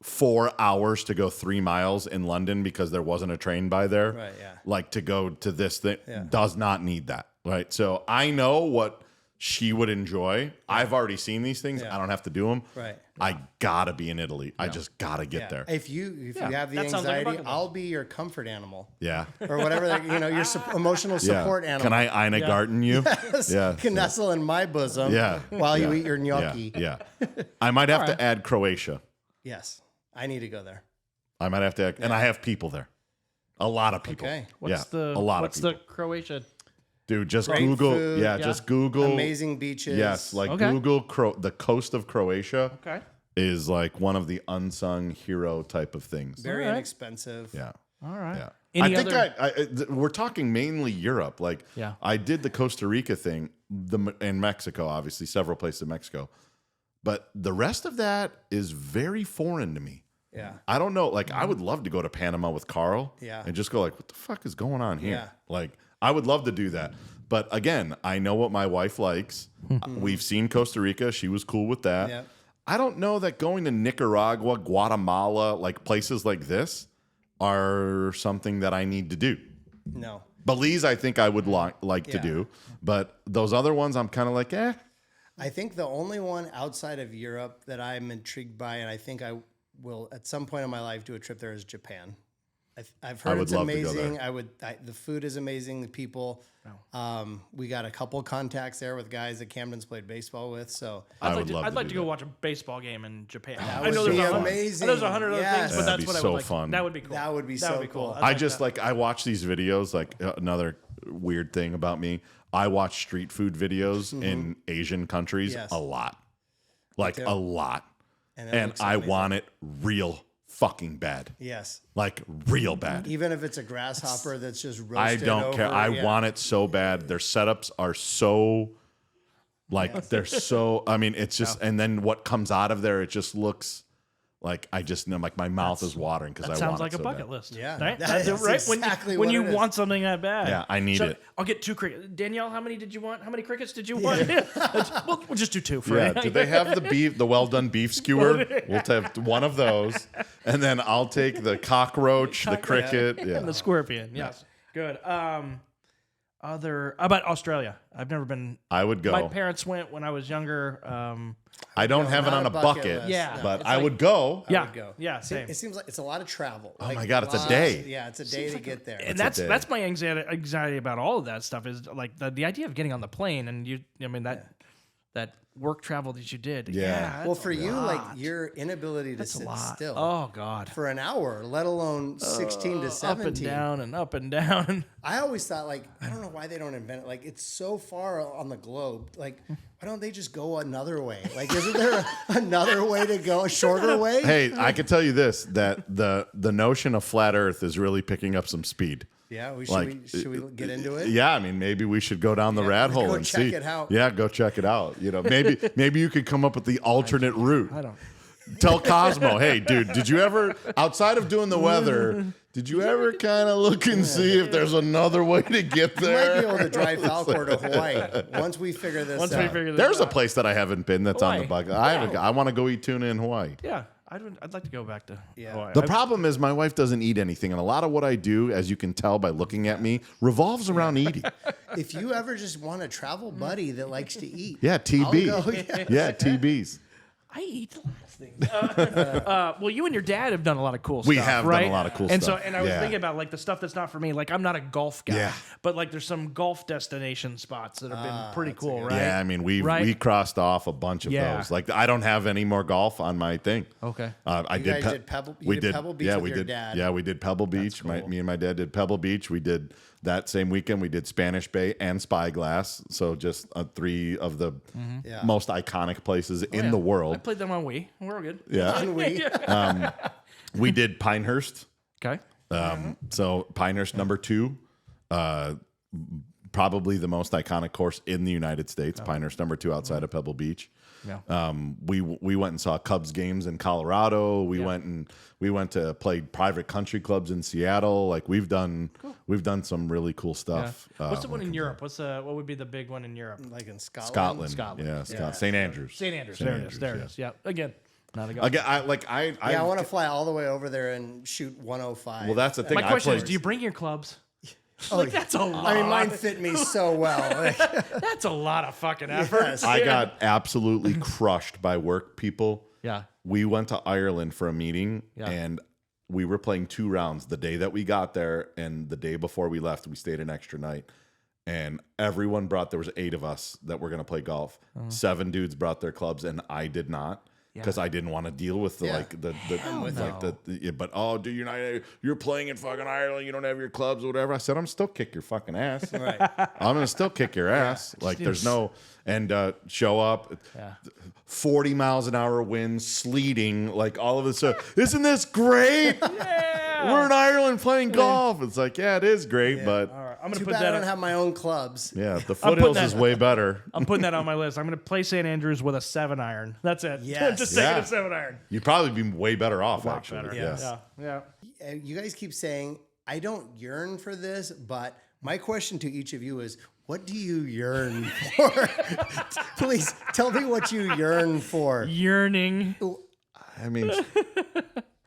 4 hours to go 3 miles in London because there wasn't a train by there. Right, yeah. Like to go to this thing Yeah. does not need that. Right. So I know what she would enjoy. I've already seen these things. Yeah. I don't have to do them. Right. I gotta be in Italy. I just gotta get Yeah. there. If you have the that sounds like a anxiety, bucket list. I'll be your comfort animal Yeah. or whatever. Your emotional support animal. Can I Ina Garten you? Yeah. Can nestle in my bosom. Yeah. While you Yeah. eat your gnocchi. Yeah. I might have to add Croatia. Yes. I need to go there. I might have to add, and I have people there. A lot of people. Okay. What's a lot what's of the people. Croatia? Dude, just Great Google. food. Yeah, Yeah. just Google. Amazing beaches. Yes, like Okay. Google the coast of Croatia Okay. is like one of the unsung hero type of things. Very All right. inexpensive. Yeah. All right. Yeah. Any I think other? we're talking mainly Europe. Like, Yeah. I did the Costa Rica thing, in Mexico, obviously, several places in Mexico. But the rest of that is very foreign to me. Yeah. I don't know. Like, I would love to go to Panama with Carl. Yeah. And just go like, what the fuck is going on here? Yeah. Like, I would love to do that. But again, I know what my wife likes. We've seen Costa Rica. She was cool with that. Yeah. I don't know that going to Nicaragua, Guatemala, like places like this are something that I need to do. No. Belize, I think I would like to Yeah. do. But those other ones, I'm kind of like, eh. I think the only one outside of Europe that I'm intrigued by, and I think I will at some point in my life do a trip there, is Japan. I've heard would it's love to go amazing. The food is amazing. The people. We got a couple contacts there with guys that Camden's played baseball with. So I would love I'd to like do to go that. watch a baseball game in Japan. That I know would there's be 100 amazing. There's 100 other Yes. things, but That'd that's be what I so would like. fun. That would be cool. That would be That so would be cool. I'd I like just that. like I watch these videos. Like another weird thing about me, I watch street food videos in Asian countries Yes. a lot, like a lot, And it and looks I amazing. want it real fucking bad, yes, like real bad. even if it's a grasshopper that's just roasted. I don't care. over, I yeah. want it so bad. Their setups are so, like they're so. I mean, it's just, and then what comes out of there, it just looks like I just know, like my mouth is watering because I That want sounds like it a so bucket bad. list. Yeah, Right? that That's is right. exactly when what you it is. want something that bad. Yeah, I need it. I'll get 2 crickets. Danielle, how many did you want? How many crickets did you want? we'll just do 2 for Yeah. you. Do they have the beef, the well done beef skewer? We'll have one of those, and then I'll take the cockroach, the cricket. Yeah. And the scorpion. Yes. Good. How about Australia? I've never been. I would go. My parents went when I was younger. I don't have it not on a a bucket bucket, list, Yeah. no. but It's I like- would go. Yeah. would go. Yeah. Same. It seems like it's a lot of travel. Oh my God, it's a day. Yeah, it's a day to get there. And a that's day. my anxiety about all of that stuff is like the idea of getting on the plane and that work travel that you did. Yeah. Well, that's for a you, lot. like your inability to That's a sit lot. still Oh God. for an hour, let alone 16 to 17. Up and down and up and down. I always thought, like, I don't know why they don't invent it. Like, it's so far on the globe. Like, why don't they just go another way? Like, isn't there another way to go, a shorter way? Hey, I can tell you this: that the notion of flat Earth is really picking up some speed. Yeah, should we get into it? Yeah, I mean, maybe we should go down the rat hole go and check see. it out. Yeah, go check it out. You know, maybe you could come up with the alternate route. I don't. Tell Cosmo, hey, dude, did you ever, outside of doing the weather, did you ever kind of look and see if there's another way to get We might there? be able to drive Falcor to Hawaii once we figure this out. There's a place that I haven't been that's on the Hawaii. bucket. I want to go eat tuna in Hawaii. Yeah. I'd like to go back to Hawaii. The problem is my wife doesn't eat anything, and a lot of what I do, as you can tell by looking at me, revolves around eating. If you ever just want a travel buddy that likes to eat, Yeah, TB. I'll go, yeah. Yeah, TBs. I eat a lot of things. Well, you and your dad have done a lot of cool stuff. We have done right? a lot of cool and stuff. So, and I was Yeah. thinking about like the stuff that's not for me. Like I'm not a golf guy, Yeah. but like there's some golf destination spots that have been pretty cool, right? Yeah, I mean, we Right? crossed off a bunch of Yeah. those. Like, I don't have any more golf on my thing. Okay. I You guys did Pebble- you did Pebble Beach yeah, with we your did. dad. Yeah, we did Pebble Beach. Me and my dad did Pebble Beach. We did that same weekend. We did Spanish Bay and Spyglass. So just 3 of the Yeah. most iconic places in Yeah. the I world. played them on Wii. We're good. Yeah. Can we? We did Pinehurst. Okay. So Pinehurst number 2, probably the most iconic course in the United States. Pinehurst number 2 outside of Pebble Beach. Yeah. We went and saw Cubs games in Colorado. We went to play private country clubs in Seattle. Like we've done some really cool stuff. What's the one in Europe? What would be the big one in Europe? Like in Scotland. Scotland. Yeah, St. Andrews. St. Andrews. There it is. There it is. Yeah. Again, not a go. Again, I want to fly all the way over there and shoot 105. Well, that's the thing. My question is, played- do you bring your clubs? Oh, That's a lot. I mean, mine fit me so well. Like, That's a lot of fucking effort. Yes. I got absolutely crushed by work people. Yeah. We went to Ireland for a meeting, Yeah. and we were playing 2 rounds the day that we got there, and the day before we left, we stayed an extra night. And everyone brought. There was 8 of us that were going to play golf. 7 dudes brought their clubs, and I did not. Because I didn't want to deal with you're playing in fucking Ireland, you don't have your clubs or whatever. I said, I'm still kick your fucking ass. right. I'm gonna still kick your ass. Like there's no show up. 40 miles an hour winds, sleeting, like all of this stuff. Isn't this great? We're in Ireland playing golf. It's like, yeah, it is great, but All right. I'm gonna Too put bad that. I don't have my own clubs. yeah, the foothills that- is way better. I'm putting that on my list. I'm gonna play St. Andrews with a 7-iron. That's it. Yes. Just Yeah. taking a 7-iron. You'd probably be way better off, actually. Better. Yes. Yeah. You guys keep saying, I don't yearn for this, but my question to each of you is, what do you yearn for? Please tell me what you yearn for. Yearning. I mean,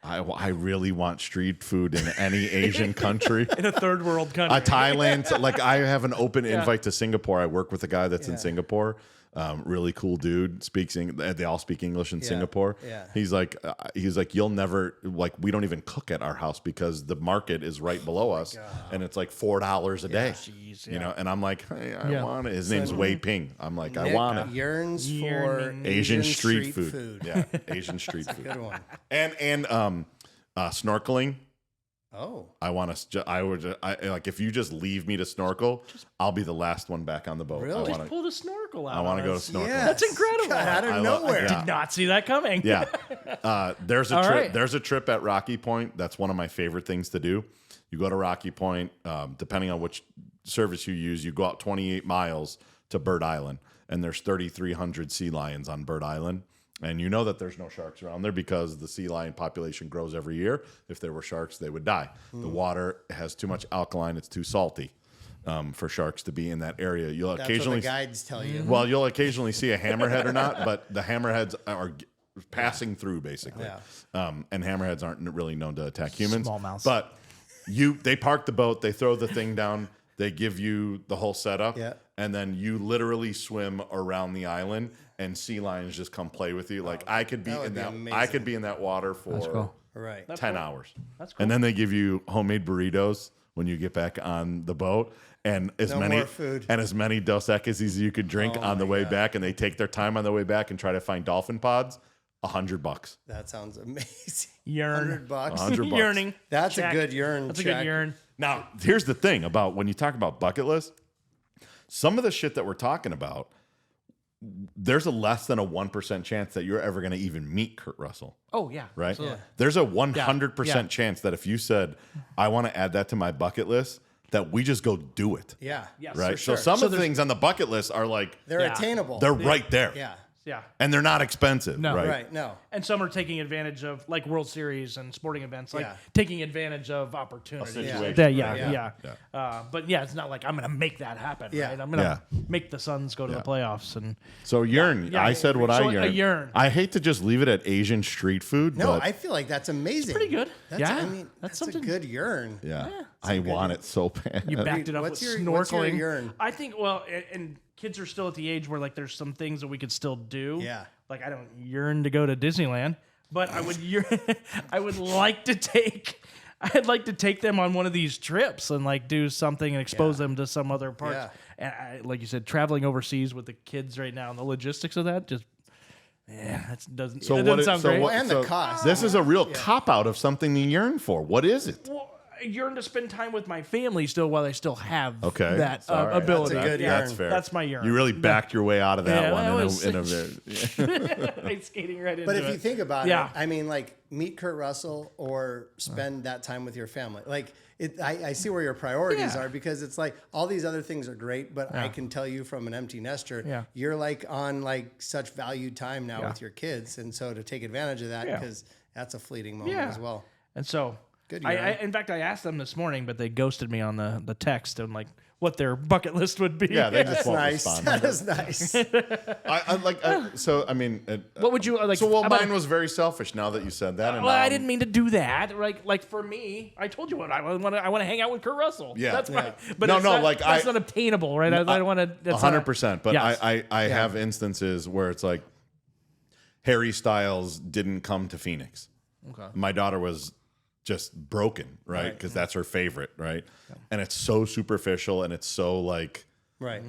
I really want street food in any Asian country. In a third world country. Thailand, like I have an open invite to Singapore. I work with a guy that's in Singapore. Really cool dude. They all speak English in Singapore. Yeah. He's like, you'll never, like, we don't even cook at our house because the market is right below us, and it's like $4 a day. Jeez, You know, and I'm like, hey, I want it. His name's Wei Ping. I'm like, I Nick want it. yearns for Yearning. Asian street food. Yeah, Asian street food. Good one. And snorkeling. Oh. I want to. Like if you just leave me to snorkel, I'll be the last one back on the boat. Really? I Just want to. pull the snorkel out. I want to on go to us. snorkel. Yes. That's incredible. God, out of I love- nowhere. yeah. Did not see that coming. Yeah. There's a All trip. right. There's a trip at Rocky Point. That's one of my favorite things to do. You go to Rocky Point. Depending on which service you use, you go out 28 miles to Bird Island, and there's 3,300 sea lions on Bird Island. And you know that there's no sharks around there because the sea lion population grows every year. If there were sharks, they would die. The water has too much alkaline; it's too salty for sharks to be in that area. You'll That's occasionally what the guides tell you. Well, you'll occasionally see a hammerhead or not, but the hammerheads are passing through basically. And hammerheads aren't really known to attack humans. Smallmouths. But they park the boat, they throw the thing down, they give you the whole setup, and then you literally swim around the island, and sea lions just come play with you. Like I could be that would in be that. amazing. I could be in that water for cool. Right. 10 hours. That's cool. And then they give you homemade burritos when you get back on the boat, and as No many more food. and as many Dos Equis as you could drink on the way back. And they take their time on the way back and try to find dolphin pods. $100. That sounds amazing. Yearn. $100. $100. Yearning. That's Check. a good yearn. That's a check. good yearn. Now, here's the thing about when you talk about bucket list, some of the shit that we're talking about, there's a less than a 1% chance that you're ever going to even meet Kurt Russell. Oh yeah. Right? Absolutely. There's a 100% Yeah. chance that if you said, I want to add that to my bucket list, that we just go do it. Yeah. Yes. Right? For sure. So some So of the things on the bucket list are like, They're Yeah. attainable. they're right there. Yeah. Yeah. And they're not expensive. No. right? Right. No. And some are taking advantage of like World Series and sporting events, like Yeah. taking advantage of opportunities. situation. Yeah. Yeah. But yeah, it's not like I'm going to make that happen. Yeah. Right? I'm going to make the Suns go to the playoffs. And So yearn, Yeah, I said what so I a yearn. yearn. I hate to just leave it at Asian street food, No, but I feel like that's amazing. pretty good. That's, Yeah. I mean, That's that's a something- good yearn. yeah, I want it so bad. you backed it up What's with your- what's your snorkeling. yearn? I think, well, and kids are still at the age where like there's some things that we could still do. Yeah. Like I don't yearn to go to Disneyland, but I would I would like to take. I'd like to take them on one of these trips and like do something and expose them to some other parts. Yeah. And like you said, traveling overseas with the kids right now and the logistics of that just, that doesn't So that what doesn't it- sound so great. what- And the cost. This is a real cop out of something to yearn for. What is it? Well, yearn to spend time with my family still while I still have Okay. that Sorry. ability. That's a good That's yearn. fair. That's my yearn. You really backed your way out of that Yeah, one that in was- a very. I'm skating right into But if it. you think about Yeah. it, I mean, like meet Kurt Russell or spend that time with your family. Like I see where your priorities Yeah. are because it's like all these other things are great, but I can tell you from an empty nester, Yeah. you're like on like such valued time now with your kids, and so to take advantage of that because that's a fleeting moment Yeah. as well. And so, Good I, yearn. in fact, I asked them this morning, but they ghosted me on the text and like what their bucket list would be. Yeah, they just That's won't nice. respond. That is nice. So I mean, What would you like? so well, about- mine was very selfish. Now that you said that, and Well, now I didn't mean to do that. Like for me, I told you what I want. I want to hang out with Kurt Russell. Yeah. That's Yeah. fine. But No, it's no, not, like, that's I- not obtainable, right? I don't want to. 100%. But Yes. I have instances where it's like Harry Styles didn't come to Phoenix. Okay. My daughter was just broken, right? Because that's her favorite, right? And it's so superficial and it's so like Right.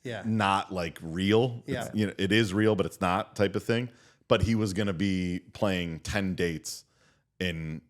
Yeah. not like real. Yeah. It's, you know, it is real, but it's not type of thing. But he was going to be playing 10 dates in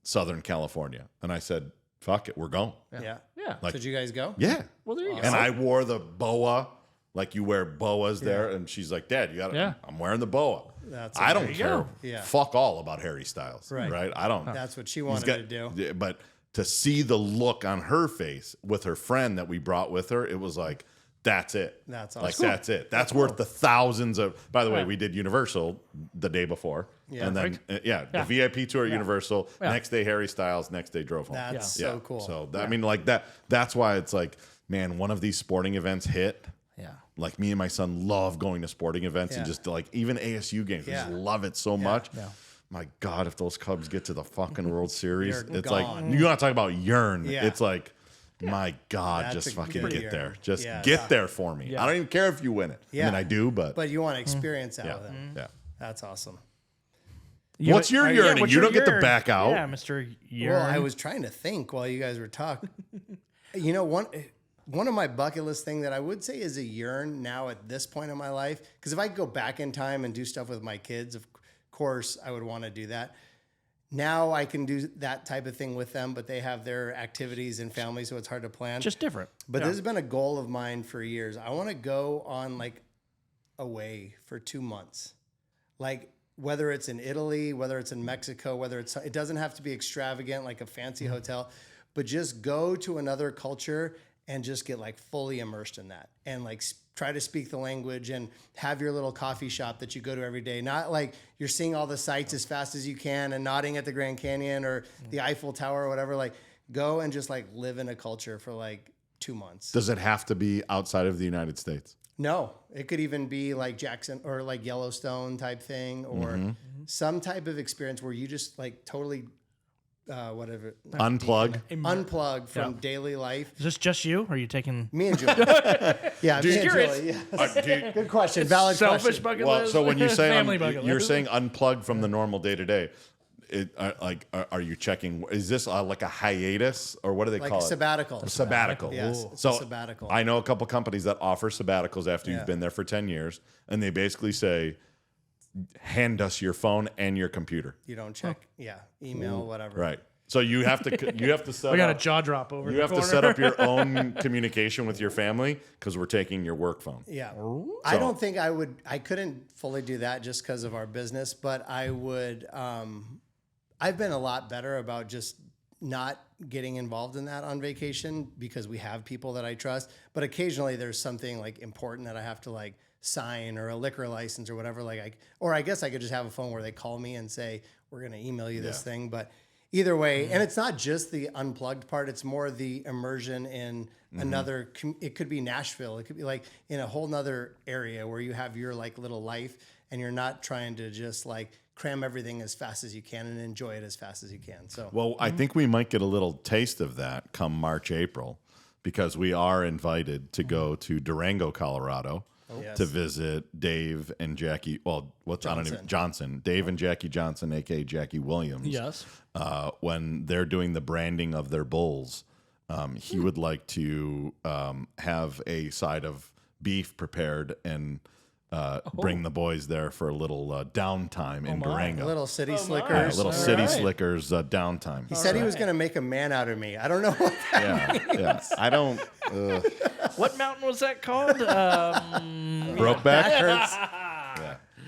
Southern California. And I said, fuck it, we're going. Yeah. Yeah. Like- Did you guys go? Yeah. Well, there you go. And I wore the boa, like you wear boas there. And she's like, Dad, you got to, Yeah. I'm wearing the boa. That's I okay. don't care. Yeah. Fuck all about Harry Styles. Right. Right. I don't. That's what she He's wanted got- to do. yeah, but to see the look on her face with her friend that we brought with her, it was like, that's it. That's like, awesome. that's it. That's worth the thousands of, by the way, we did Universal the day before. Yeah. And then, the VIP tour at Universal, next day Harry Styles, next day drove home. That's so cool. So, I mean, like that's why it's like, man, one of these sporting events hit. Yeah. Like me and my son love going to sporting events and Yeah. just like even ASU games. We just Yeah. love it so much. Yeah. My God, if those Cubs get to the fucking World Series, You're it's gone. like you gotta talk about yearn. Yeah. It's like, my God, That's just a fucking good get yearn. there. Just Yeah. get there for me. Yeah. I don't even care if you win it. I Yeah. mean, I do, but But you want to experience that yeah, with them. yeah. That's awesome. What's your yearning? what's You your don't get to yearn? back out. Yeah, Mr. Yearn. Well, I was trying to think while you guys were talking. You know, one of my bucket list thing that I would say is a yearn now at this point in my life. Because if I could go back in time and do stuff with my kids, of course I would want to do that. Now I can do that type of thing with them, but they have their activities and family, so it's hard to plan. just different. But this has been a goal of mine for years. I want to go on like away for 2 months. Like whether it's in Italy, whether it's in Mexico, it doesn't have to be extravagant like a fancy hotel, but just go to another culture and just get like fully immersed in that and like try to speak the language and have your little coffee shop that you go to every day. Not like you're seeing all the sights as fast as you can and nodding at the Grand Canyon or the Eiffel Tower or whatever. Like go and just like live in a culture for like 2 months. Does it have to be outside of the United States? No, it could even be like Jackson or like Yellowstone type thing or some type of experience where you just like totally whatever unplug from daily life. Is this just you? Or are you taking Me and Julie. Yeah, me and curious. Julie. Yeah. Good question. Valid selfish question. bucket Well, list? so when you say family bucket you're list? saying unplugged from the normal day to day, are you checking? Is this like a hiatus or what do they Like call a it? sabbatical. A sabbatical. Yes, it's So a sabbatical. I know a couple companies that offer sabbaticals after you've Yeah. been there for 10 years, and they basically say, hand us your phone and your computer. You don't check. Yeah, email, whatever. Right. So you have to set we got a up, jaw drop over you the have to corner. set up your own communication with your family because we're taking your work phone. Yeah. I don't think I couldn't fully do that just because of our business, but I would, I've been a lot better about just not getting involved in that on vacation because we have people that I trust, but occasionally there's something like important that I have to like sign or a liquor license or whatever. Or I guess I could just have a phone where they call me and say, we're going to email you this thing, but either way, and it's not just the unplugged part, it's more the immersion in another, it could be Nashville. It could be like in a whole nother area where you have your like little life and you're not trying to just like cram everything as fast as you can and enjoy it as fast as you can. So, Well, I think we might get a little taste of that come March, April, because we are invited to go to Durango, Colorado, to visit Dave and Jackie. Well, Johnson. Dave and Jackie Johnson, aka Jackie Williams. Yes. When they're doing the branding of their bulls, he would like to have a side of beef prepared and bring the boys there for a little downtime in Durango. Little city Yeah, slickers. little city slickers downtime. He said he was going to make a man out of me. I don't know what that Yeah. I don't. What mountain was that called? Brokeback. hurts.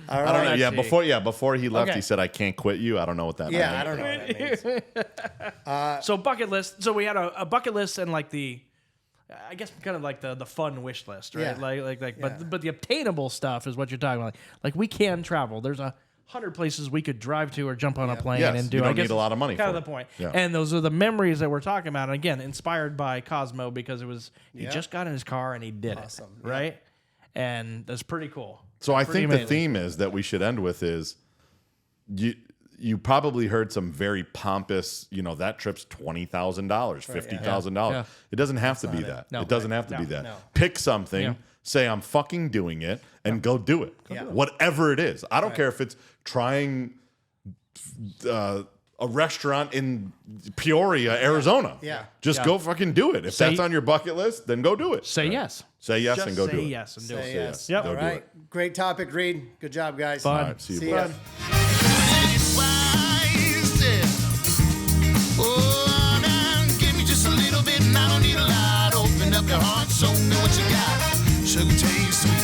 All I don't know. right. Yeah, before he left, Okay. he said, "I can't quit you." I don't know what that meant. Yeah, I don't know what that means. So bucket list. So we had a bucket list and like I guess kind of like the fun wish list, right? Yeah. But the obtainable stuff is what you're talking about. Like we can travel. There's 100 places we could drive to or jump on a plane Yes, and do. you don't I guess need a lot of money Kind for of it. the point. Yeah. And those are the memories that we're talking about. And again, inspired by Cosmo because he Yeah. just got in his car and he did Awesome. it, right? And that's pretty cool. So I Pretty think amazing. the theme is that we should end with is you probably heard some very pompous, that trip's $20,000, $50,000. Yeah. It doesn't have to be that. No. It doesn't have to be No. that. No. Pick something, Yeah. say I'm fucking doing it, and go do it. Yeah. Whatever it is. I don't care if it's trying a restaurant in Peoria, Arizona. Yeah. Just go fucking do it. If Say- that's on your bucket list, then go do it. Say yes. Say yes Just and go say do it. yes and do Say it. yes. Yep. Go All do right. it. Great topic, Reid. Good job, guys. Fun. All right, see you, See boys. ya. Oh, now give me just a little bit, and I don't need a lot. Open up your heart, show me what you got. Sugar tastes sweet.